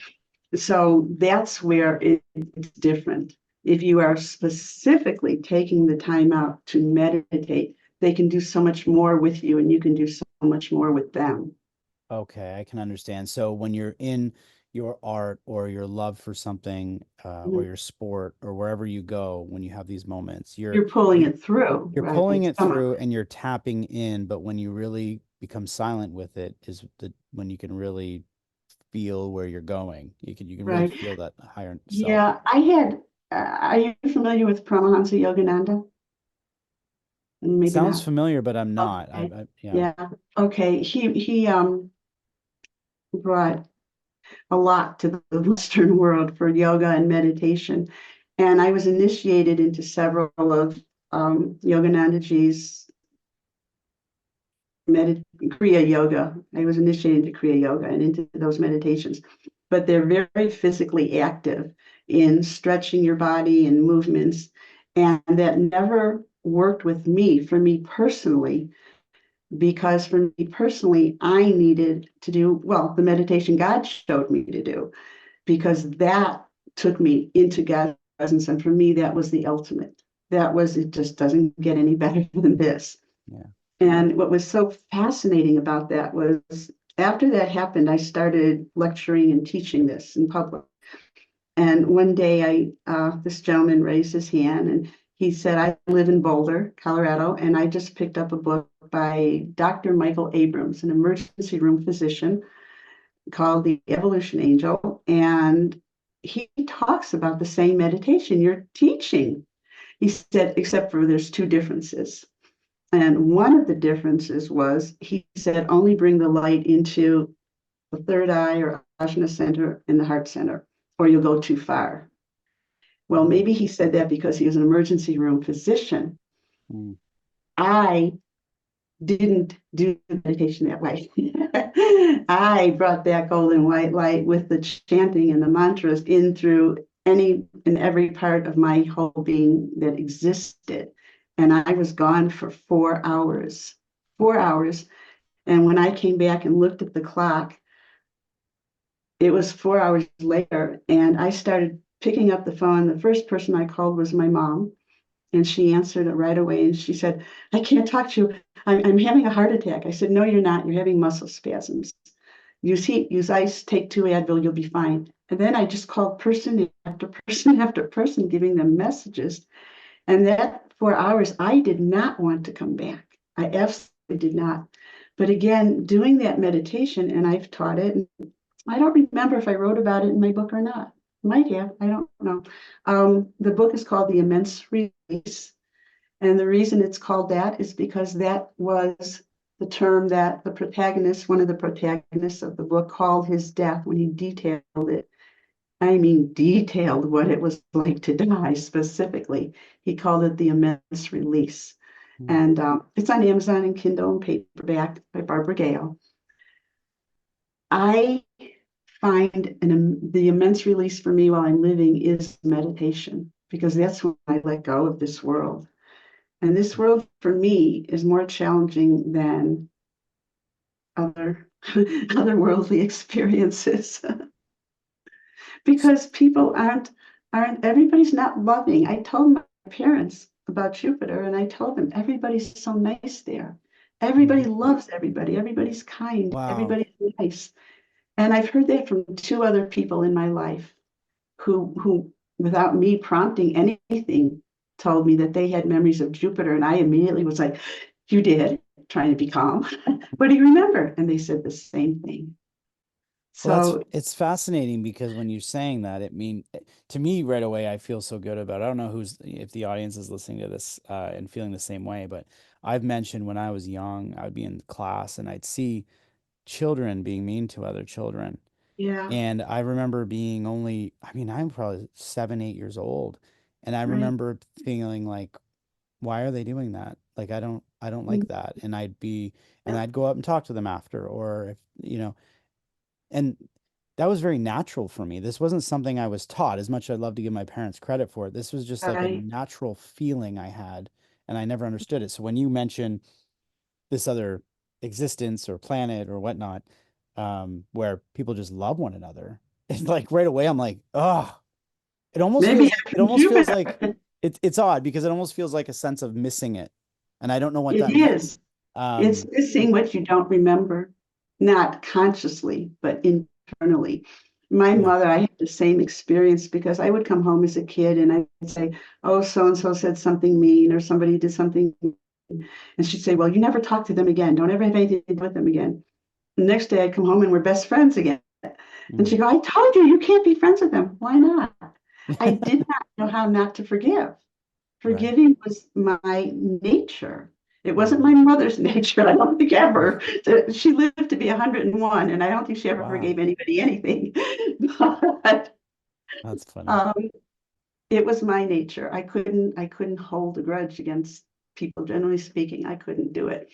So that's where it's different. If you are specifically taking the time out to meditate, they can do so much more with you, and you can do so much more with them. Okay, I can understand. So when you're in your art or your love for something, or Mhm. your sport or wherever you go, when you have these moments, You're pulling you it through, you're pulling right? it through and you're tapping in, but when you really become silent with it is when you can really feel where you're going. You can really Right. feel that higher self. Yeah, I had. Are you familiar with Paramahansa Yogananda? Maybe Sounds not. familiar, but I'm not. Okay. Yeah. Yeah. Okay. He brought a lot to the Western world for yoga and meditation. And I was initiated into several of Yoganandaji's Kriya Yoga. I was initiated into Kriya Yoga and into those meditations. But they're very physically active in stretching your body and movements. And that never worked with me, for me personally, because for me personally, I needed to do, well, the meditation God showed me to do, because that took me into God's presence. And for me, that was the ultimate. That was, it just doesn't get any better than this. Yeah. And what was so fascinating about that was after that happened, I started lecturing and teaching this in public. And one day this gentleman raised his hand and he said, I live in Boulder, Colorado, and I just picked up a book by Dr. Michael Abrams, an emergency room physician, called The Evolution Angel. And he talks about the same meditation you're teaching. He said, except for there's two differences. And one of the differences was he said, only bring the light into the third eye or Ajna center and the heart center, or you'll go too far. Well, Mm, maybe he said that because he was an emergency room physician. mm, I didn't do meditation that way. I brought that golden white light with the chanting and the mantras in through any and every part of my whole being that existed. And I was gone for 4 hours. 4 hours. And when I came back and looked at the clock, it was 4 hours later, and I started picking up the phone. The first person I called was my mom. And she answered it right away. And she said, I can't talk to you. I'm having a heart attack. I said, no, you're not. You're having muscle spasms. Use ice, take 2 Advil, you'll be fine. And then I just called person after person after person, giving them messages. And that 4 hours, I did not want to come back. I absolutely did not. But again, doing that meditation, and I've taught it, and I don't remember if I wrote about it in my book or not. Might have, I don't know. The book is called The Immense Release. And the reason it's called that is because that was the term that the protagonist, one of the protagonists of the book, called his death when he detailed it. I mean, detailed what it was like to die specifically. He called it The Immense Release. mm. And it's on Amazon and Kindle and paperback by Barbara Gale. I find the immense release for me while I'm living is meditation, because that's when I let go of this world. And this world for me is more challenging than other otherworldly experiences because people aren't everybody's not loving. I told my parents about Jupiter and I told them everybody's so nice there. Everybody Mhm. loves everybody. Everybody's kind. Wow. Everybody's nice. And I've heard that from two other people in my life who without me prompting anything told me that they had memories of Jupiter. And I immediately was like, you did, trying to be calm. What do you remember? And they said the same thing. Well, that's So it's fascinating because when you're saying that, to me right away, I feel so good about it. I don't know if the audience is listening to this and feeling the same way, but I've mentioned when I was young, I would be in class and I'd see children being mean to other children. yeah, And I remember being I'm probably 7, 8 years old. And I right. remember feeling like, why are they doing that? Like, I don't like that. And Yeah. I'd go up and talk to them after, or if, and that was very natural for me. This wasn't something I was taught as much as I'd love to give my parents credit for it. This was just like a Right. natural feeling I had, and I never understood it. So when you mention this other existence or planet or whatnot, where people just love one another, it's like right away I'm like, oh, Maybe it after almost feels Jupiter, like it's odd because it almost feels like a sense of missing it, and I don't know what it that means. is. It's missing what you don't remember, not consciously, but internally. My Yeah. mother, I had the same experience because I would come home as a kid and I'd say, oh, so and so said something mean or somebody did something. And she'd say, well, you never talk to them again. Don't ever have anything to do with them again. The next day I'd come home and we're best friends again. And Mm. she'd go, I told you, you can't be friends with them. Why not? I did not know how not to forgive. Right. Forgiving was my nature. It wasn't Mhm. my mother's nature. I don't think ever. She lived to be 101, and I don't think she ever Wow. forgave anybody anything. But That's funny. um, it was my nature. I couldn't hold a grudge against people. Generally speaking, I couldn't do it.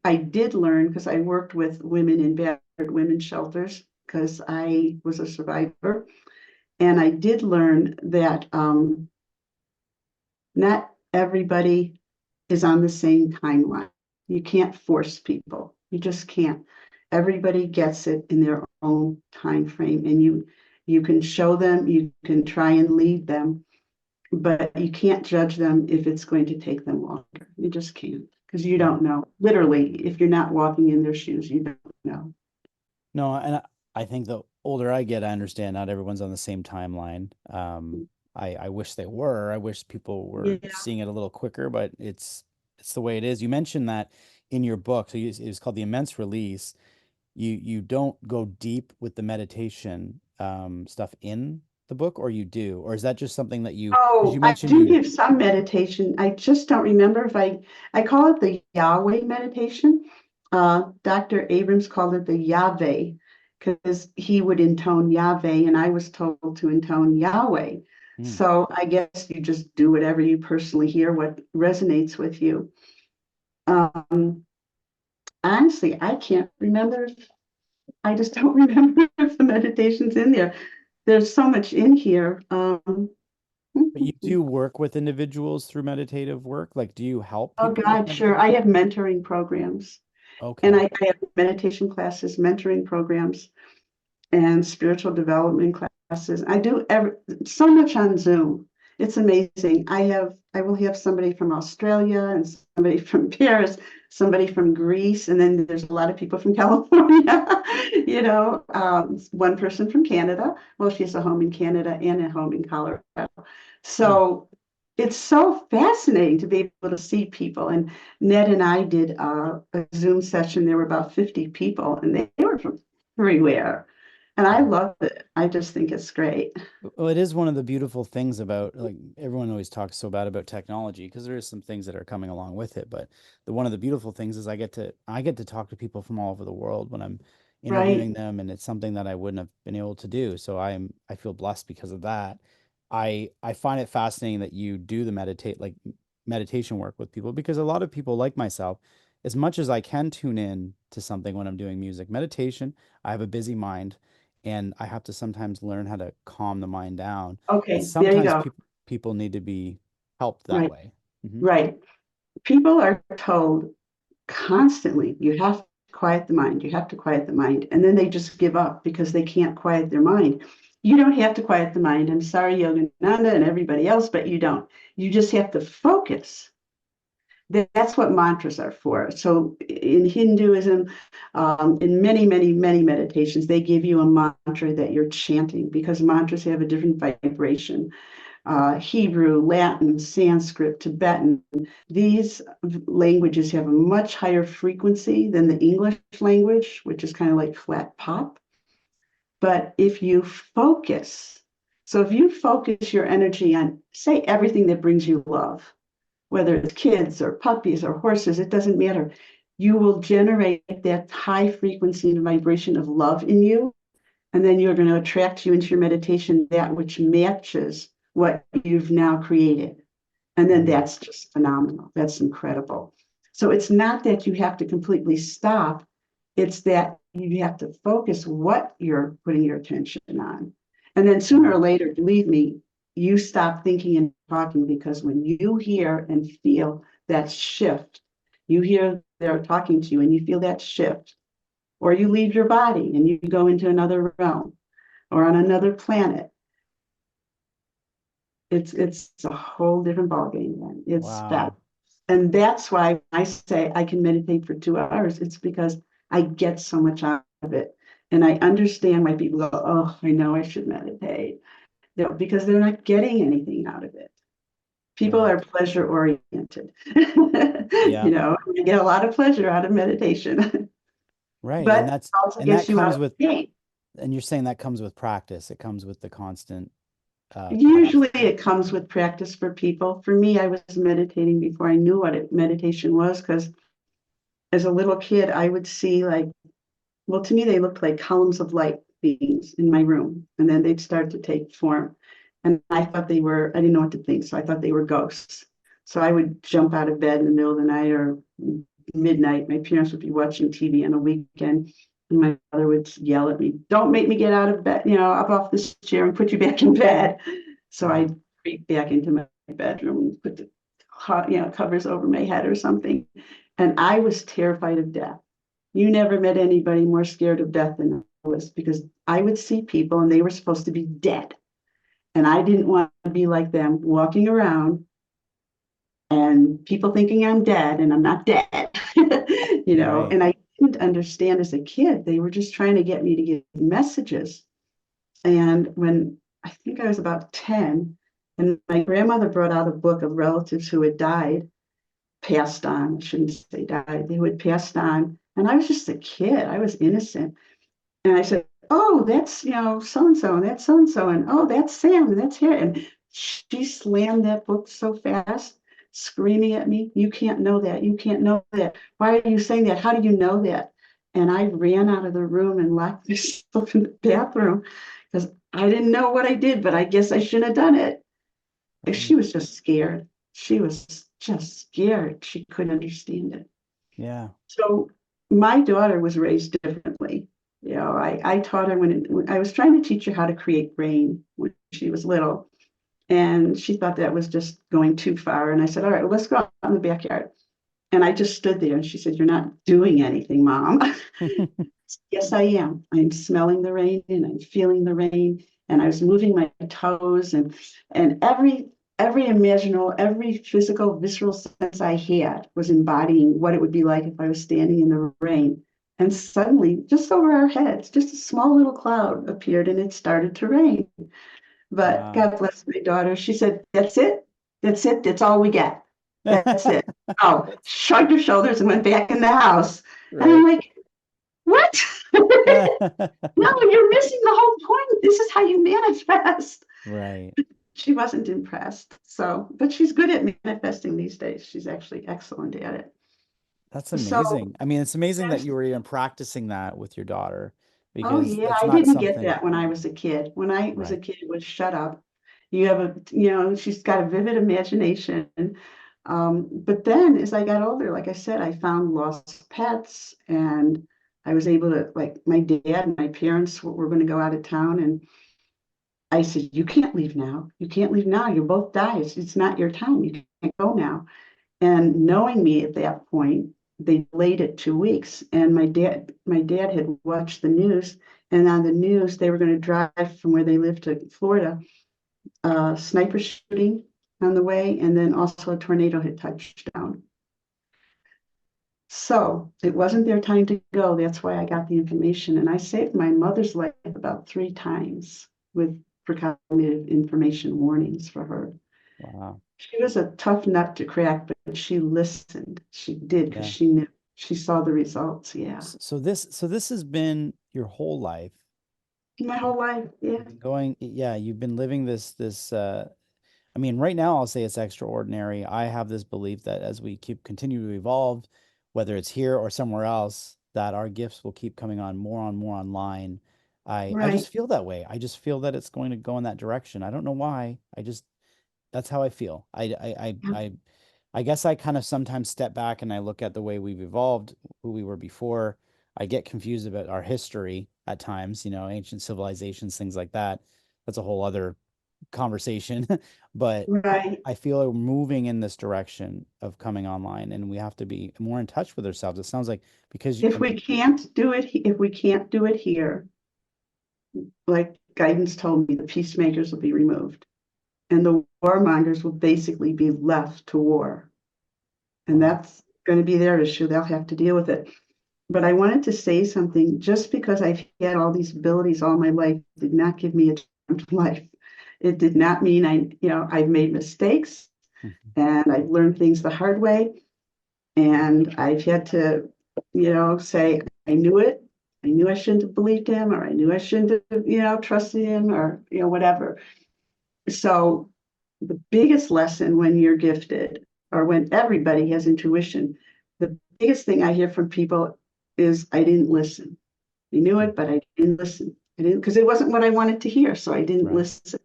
I did learn because I worked with women in battered women's shelters because I was a survivor, and I did learn that not everybody is on the same timeline. You can't force people. You just can't. Everybody gets it in their own time frame, and you can show them, you can try and lead them, but you can't judge them if it's going to take them longer. You just can't because you Right. don't know. Literally, if you're not walking in their shoes, you don't know. No, and I think the older I get, I understand not everyone's on the same timeline. I wish they were. I wish people were Yeah. seeing it a little quicker, but it's the way it is. You mentioned that in your book, so it was called The Immense Release. You don't go deep with the meditation stuff in the book, or you do, or is that just something that because Oh, you I mentioned do you give some meditation. I just don't remember if I call it the Yahweh meditation. Dr. Abrams called it the Yahweh because he would intone Yahweh and I was told to intone Yahweh. mm, So I guess you just do whatever you personally hear, what resonates with you. Um, Honestly, I can't remember. I just don't remember if the meditation's in there. There's so much in here. but you do work with individuals through meditative work. Like, do you help Oh people with God, sure. I meditation? have mentoring programs and Okay. I have meditation classes, mentoring programs, and spiritual development classes. I do so much on Zoom. It's amazing. I will have somebody from Australia and somebody from Paris, somebody from Greece, and then there's a lot of people from California. One person from Canada. Well, she has a home in Canada and a home in Colorado. Hmm. So it's so fascinating to be able to see people. And Ned and I did a Zoom session. There were about 50 people, and they were from everywhere. And I Wow. love it. I just think it's great. Well, it is one of the beautiful things about like everyone always talks so bad about technology because there is some things that are coming along with it. But the one of the beautiful things is I get to talk to people from all over the world when I'm Right. interviewing them, and it's something that I wouldn't have been able to do. So I feel blessed because of that. I find it fascinating that you do the meditation work with people because a lot of people like myself, as much as I can tune in to something when I'm doing music, meditation, I have a busy mind and I have to sometimes learn how to calm the mind down. And Okay, there you sometimes go. people need to be helped that Right, way. Hmm. right. People are told constantly, you have to quiet the mind, you have to quiet the mind. And then they just give up because they can't quiet their mind. You don't have to quiet the mind. I'm sorry, Yogananda and everybody else, but you don't. You just have to focus. That's what mantras are for. So in Hinduism, in many, many, many meditations, they give you a mantra that you're chanting because mantras have a different vibration. Hebrew, Latin, Sanskrit, Tibetan, these languages have a much higher frequency than the English language, which is kind of like flat pop. But if you focus, so if you focus your energy on, say, everything that brings you love, whether it's kids or puppies or horses, it doesn't matter. You will generate that high frequency and vibration of love in you. And then you're going to attract you into your meditation that which matches what you've now created. And then Hmm. that's just phenomenal. That's incredible. So it's not that you have to completely stop, it's that you have to focus what you're putting your attention on. And then sooner or Wow. later, believe me, you stop thinking and talking because when you hear and feel that shift, you hear they're talking to you and you feel that shift, or you leave your body and you go into another realm or on another planet, it's a whole different ballgame then. It's that. Wow. And that's why I say I can meditate for 2 hours. It's because I get so much out of it. And I understand why people go, oh, I know I should meditate. Because they're not getting anything out of it. People Right. are pleasure oriented. Yeah. You get a lot of pleasure out of meditation, Right. but it also And that gets you out comes of with, pain. and you're saying that comes with practice. It comes with the constant practice. Usually it comes with practice for people. For me, I was meditating before I knew what meditation was, because as a little kid, I would see like, well, to me, they looked like columns of light beings in my room, and then they'd start to take form. And I thought they were, I didn't know what to think, so I thought they were ghosts. So I would jump out of bed in the middle of the night or midnight. My parents would be watching TV on a weekend, and my mother would yell at me, "Don't make me get out of bed, up off this chair and put you back in bed." So Mm. I'd creep back into my bedroom and put the covers over my head or something. And I was terrified of death. You never met anybody more scared of death than I was, because I would see people and they were supposed to be dead. And I didn't want to be like them, walking around and people thinking I'm dead and I'm not dead. Right. And I didn't understand as a kid. They were just trying to get me to give messages. And when I think I was about 10, and my grandmother brought out a book of relatives who had died, passed on, I shouldn't say died, they had passed on. And I was just a kid, I was innocent. And I said, oh, that's, so and so, and that's so and so, and oh, that's Sam, and that's here. And she slammed that book so fast, screaming at me, you can't know that. You can't know that. Why are you saying that? How do you know that? And I ran out of the room and locked myself in the bathroom because I didn't know what I did, but I guess I shouldn't have done it. Mm. She was just scared. She was just scared. She couldn't understand it. Yeah. So my daughter was raised differently. I taught her when I was trying to teach her how to create rain when she was little. And she thought that was just going too far. And I said, all right, well, let's go out in the backyard. And I just stood there and she said, you're not doing anything, Mom. Yes, I am. I'm smelling the rain and I'm feeling the rain. And I was moving my toes and every imaginable, every physical, visceral sense I had was embodying what it would be like if I was standing in the rain. And suddenly, just over our heads, just a small little cloud appeared and it started to rain. But Wow. God bless my daughter. She said, that's it. That's it. That's all we get. That's it. Oh, shrugged her shoulders and went back in the house. And I'm Right. like, what? No, you're missing the whole point. This is how you manifest. Right. She wasn't impressed. So, but she's good at manifesting these days. She's actually excellent at it. That's So, amazing. I mean, it's amazing that yes. you were even practicing that with your daughter Oh, because yeah. that's I not didn't get something. that when I was a kid. When I was a Right. kid, it was shut up. She's got a vivid imagination. But then as I got older, like I said, I found lost pets and I was able to, like, my dad and my parents were going to go out of town, and I said, you can't leave now. You can't leave now. You both die. It's not your time. You can't go now. And knowing me at that point, they delayed it 2 weeks. And my dad had watched the news, and on the news, they were going to drive from where they lived to Florida, sniper shooting on the way, and then also a tornado had touched down. So it wasn't their time to go. That's why I got the information. And I saved my mother's life about 3 times with precognitive information warnings for her. Wow. She was a tough nut to crack, but she listened. She did because Yeah. she knew. She saw the results. Yeah. So this has been your whole life. My whole life. Yeah. You've been going, yeah, you've been living I mean, right now I'll say it's extraordinary. I have this belief that as we continue to evolve, whether it's here or somewhere else, that our gifts will keep coming on more online. I Right. just feel that way. I just feel that it's going to go in that direction. I don't know why. That's how I feel. Yeah. I guess I kind of sometimes step back and I look at the way we've evolved, who we were before. I get confused about our history at times, ancient civilizations, things like that. That's a whole other conversation. But Right. I feel we're moving in this direction of coming online, and we have to be more in touch with ourselves. It sounds like because I If we mean, can't do it, if we can't do it here, like guidance told me, the peacemakers will be removed, and the warmongers will basically be left to war. And wow, that's going to be their issue. They'll have to deal with it. But I wanted to say something. Just because I've had all these abilities all my life did not give me a charmed life. It did not mean I've made mistakes mhm, and I've learned things the hard way. And I've had to, say, I knew it. I knew I shouldn't have believed him, or I knew I shouldn't have, trusted him, or, whatever. So the biggest lesson when you're gifted, or when everybody has intuition, the biggest thing I hear from people is, I didn't listen. I knew mm, it, but I didn't listen. I didn't, because it wasn't what I wanted to hear, so I didn't right, listen.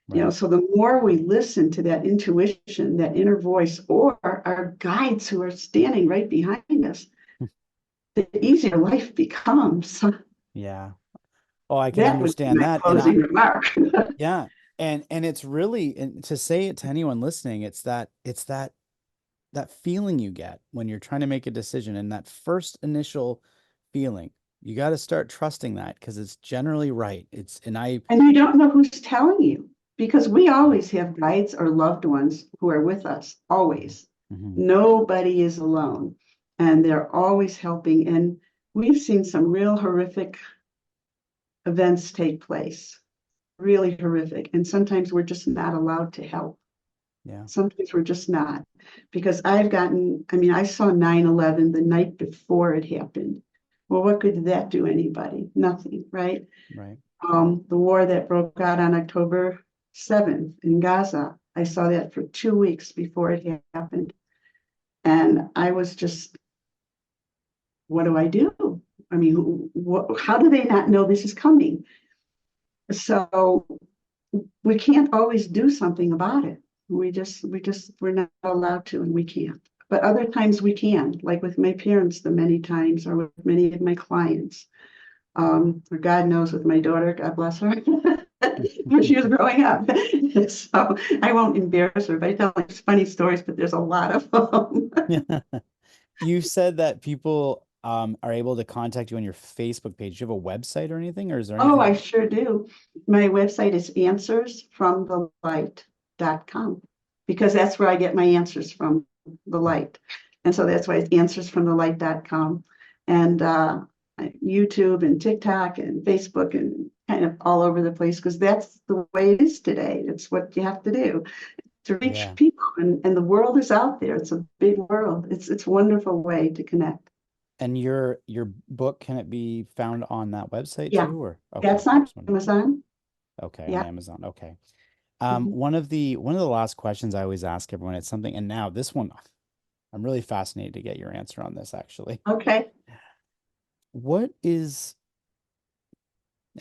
right, So the more we listen to that intuition, that inner voice, or our guides who are standing right behind us, the easier life becomes. yeah. Oh, I can That would be understand my that, and closing remark. yeah, and it's really, and to say it to anyone listening, it's that feeling you get when you're trying to make a decision, and that first initial feeling. You got to start trusting that because it's generally right. It's and I And you don't know who's telling you, because we always have guides or loved ones who are with us, always. Mhm. Nobody is alone, and they're always helping. And we've seen some real horrific events take place, really horrific. And sometimes we're just not allowed to help. Yeah. Sometimes we're just not. Because I saw 9/11 the night before it happened. Well, what good did that do anybody? Nothing, right? Right. The war that broke out on October 7th in Gaza, I saw that for 2 weeks before it happened. And I was just, what do I do? I mean, how do they not know this is coming? So we can't always do something about it. We're not allowed to, and we can't. But other times we can, like with my parents, the many times, or with many of my clients. Or God knows, with my daughter, God bless her, when she was growing up. So I won't embarrass her by telling funny stories, but there's a lot of them. You said that people are able to contact you on your Facebook page. Do you have a website or anything, or is there Oh, I anything? sure do. My website is answersfromthelight.com, because that's where I get my answers from, the light. And so that's why it's answersfromthelight.com. And YouTube and TikTok and Facebook and kind of all over the place, because that's the way it is today. It's what you have to do to reach Yeah. people. And the world is out there. It's a big world. It's a wonderful way to connect. And your book, can it be found on that website Yeah, too, or okay, that's on just wondering. Amazon. Okay, on Yeah. Amazon. Okay. Mhm. One of the last questions I always ask everyone, it's something, and now this one, I'm really fascinated to get your answer on this actually. Okay. What is,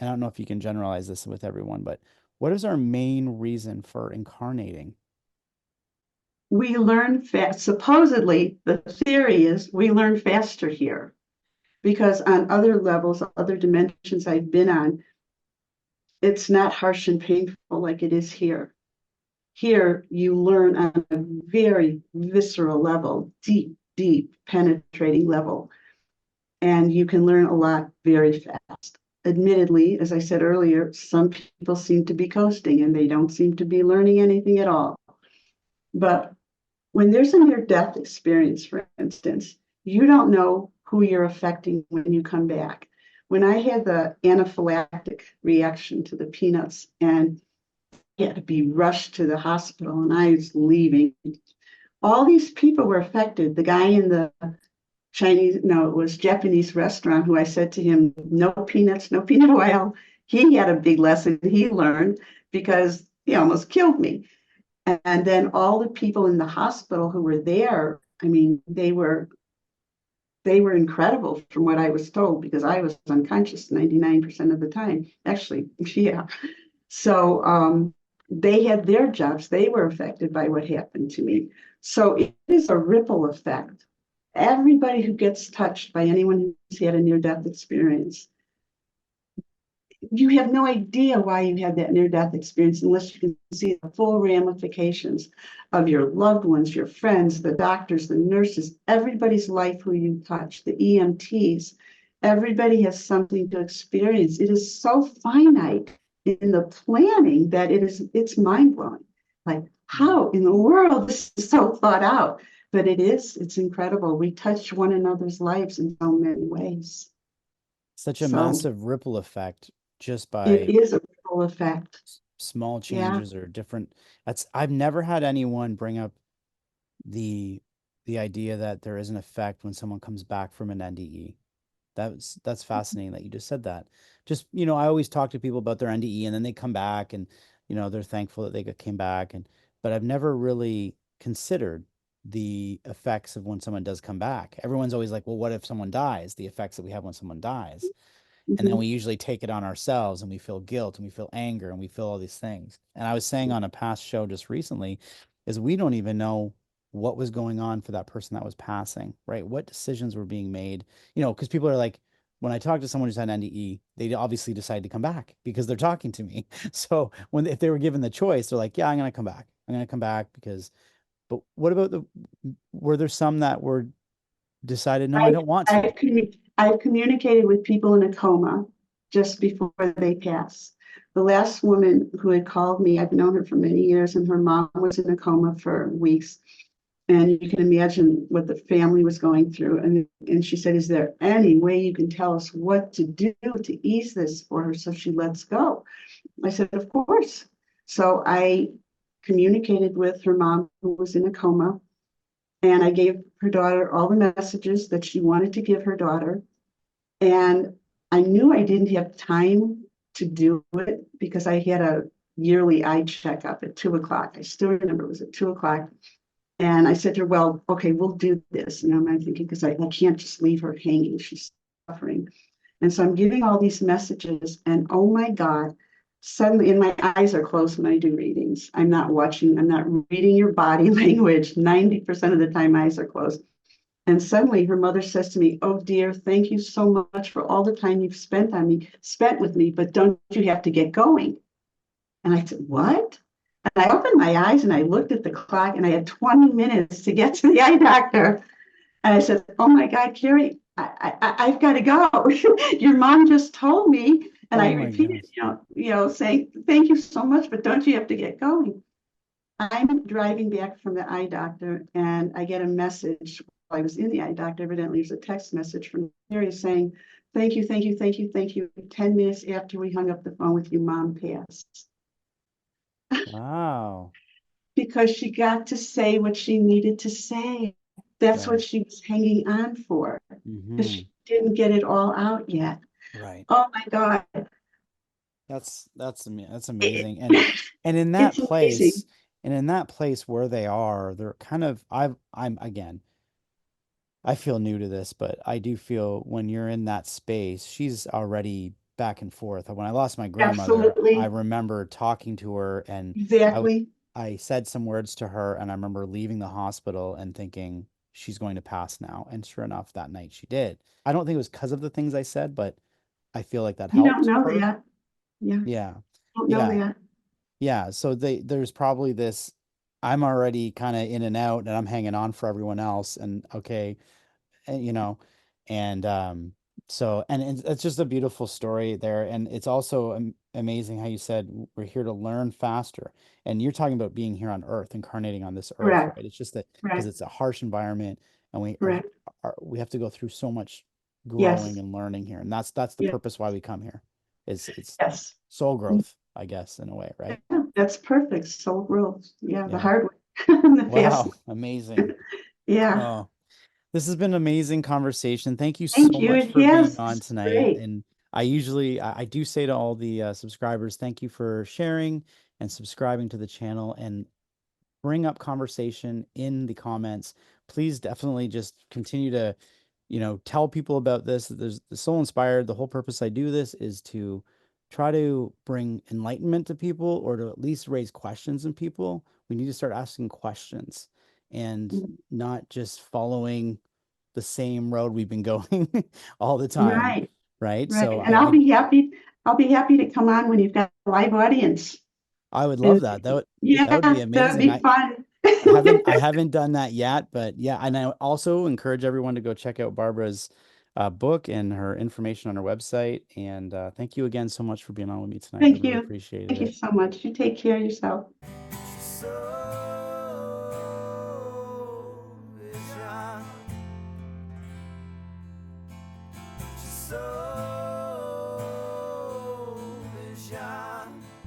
I don't know if you can generalize this with everyone, but what is our main reason for incarnating? We learn fast. Supposedly, the theory is we learn faster here. because on other levels, other dimensions I've been on, it's not harsh and painful like it is here. Here, you learn on a very visceral level, deep, deep, penetrating level, and you can learn a lot very fast. Admittedly, as I said earlier, some people seem to be coasting and they don't seem to be learning anything at all. But when there's a near-death experience, for instance, you don't know who you're affecting when you come back. When I had the anaphylactic reaction to the peanuts and had to be rushed to the hospital and I was leaving, all these people were affected. The guy in the it was Japanese restaurant who I said to him, no peanuts, no peanut oil. He had a big lesson he learned because he almost killed me. And then all the people in the hospital who were there, I mean, they were incredible from what I was told because I was unconscious 99% of the time. Actually, yeah. So they had their jobs. They were affected by what happened to me. So it is a ripple effect. Everybody who gets touched by anyone who's had a near-death experience, you have no idea why you had that near-death experience unless you can see the full ramifications of your loved ones, your friends, the doctors, the nurses, everybody's life who you touch, the EMTs. Everybody has something to experience. It is so finite in the planning that it's mind-blowing. Like, how in the world this is so thought out? But it's incredible. We touch one another's lives in so many ways. Such a So massive ripple effect just it by is a ripple effect. small Yeah. changes or different. I've never had anyone bring up the idea that there is an effect when someone comes back from an NDE. That's fascinating that you just said that. Just, I always talk to people about their NDE and then they come back and, they're thankful that came back but I've never really considered the effects of when someone does come back. Everyone's always like, well, what if someone dies? The effects that we have when someone dies. And then Mhm. we usually take it on ourselves and we feel guilt and we feel anger and we feel all these things. And I was saying on a past show just recently is we don't even know what was going on for that person that was passing, right? What decisions were being made, because people are like, when I talk to someone who's had NDE, they obviously decide to come back because they're talking to me. So if they were given the choice, they're like, yeah, I'm going to come back. I'm going to come back but what about were there some that were decided, no, I I, don't want to? I've communicated with people in a coma just before they pass. The last woman who had called me, I've known her for many years, and her mom was in a coma for weeks. And you can imagine what the family was going through. And she said, is there any way you can tell us what to do to ease this for her so she lets go? I said, of course. So I communicated with her mom, who was in a coma, and I gave her daughter all the messages that she wanted to give her daughter. And I knew I didn't have time to do it because I had a yearly eye checkup at 2 o'clock. I still remember it was at 2 o'clock. And I said to her, well, okay, we'll do this. And I'm thinking, because I can't just leave her hanging. She's suffering. And so I'm giving all these messages. And oh my God, suddenly, and my eyes are closed when I do readings. I'm not reading your body language. 90% of the time, eyes are closed. And suddenly her mother says to me, oh dear, thank you so much for all the time you've spent with me, but don't you have to get going? And I said, what? And I opened my eyes and I looked at the clock and I had 20 minutes to get to the eye doctor. And I said, oh my God, Carrie, I've got to go. Your mom just told me. And Oh I my repeated, gosh. saying, thank you so much, but don't you have to get going? I'm driving back from the eye doctor and I get a message while I was in the eye doctor. Evidently, it was a text message from Carrie saying, thank you, thank you, thank you, thank you. 10 minutes after we hung up the phone with you, mom passed. Wow. Because she got to say what she needed to say. That's what Right. she was hanging on for, because Hmm. she didn't get it all out yet. Right. Oh my God. That's It, amazing. And in that it's amazing. place, where they are, they're kind of I'm again, I feel new to this, but I do feel when you're in that space, she's already back and forth. When I lost my grandmother, I Absolutely. remember talking to her and I w- Exactly. I said some words to her and I remember leaving the hospital and thinking she's going to pass now. And sure enough, that night she did. I don't think it was because of the things I said, but I feel like that You don't helped know her. that. Yeah, Yeah. don't know Yeah. that. Yeah. So there's probably this, I'm already kind of in and out and I'm hanging on for everyone else. And okay, and, you know, and so and it's just a beautiful story there, and it's also amazing how you said we're here to learn faster, and you're talking about being here on Earth, incarnating on this Earth, Correct, right? It's just that because correct, it's a harsh environment, and correct. we have to go through so much growing Yes, and learning here, and that's the yeah, purpose why we come here. It's yes. soul growth, I guess, in a way, right? Yeah, that's perfect. Soul growth. Yeah, the Yeah. hard way, the fast Wow, way. amazing. Yeah, Oh, this has been an amazing conversation. Thank you thank so you. much It for being has. on This is tonight. great. And I usually, I do say to all the subscribers, thank you for sharing and subscribing to the channel and bring up conversation in the comments. Please definitely just continue to, tell people about this. There's the Soul Inspired. The whole purpose I do this is to try to bring enlightenment to people or to at least raise questions in people. We need to start asking questions and Mm, not just following the same road we've been going all the time, right, right? right. So And I'll be happy. I'll be happy to come on when you've got a live audience. I would love And that. That would be yeah, that would amazing. be fun. I haven't done that yet, but yeah, and I also encourage everyone to go check out Barbara's book and her information on her website. And thank you again so much for being on with me tonight. I Thank really you. appreciated Thank you it. so much. You take care of yourself. So vision, so vision.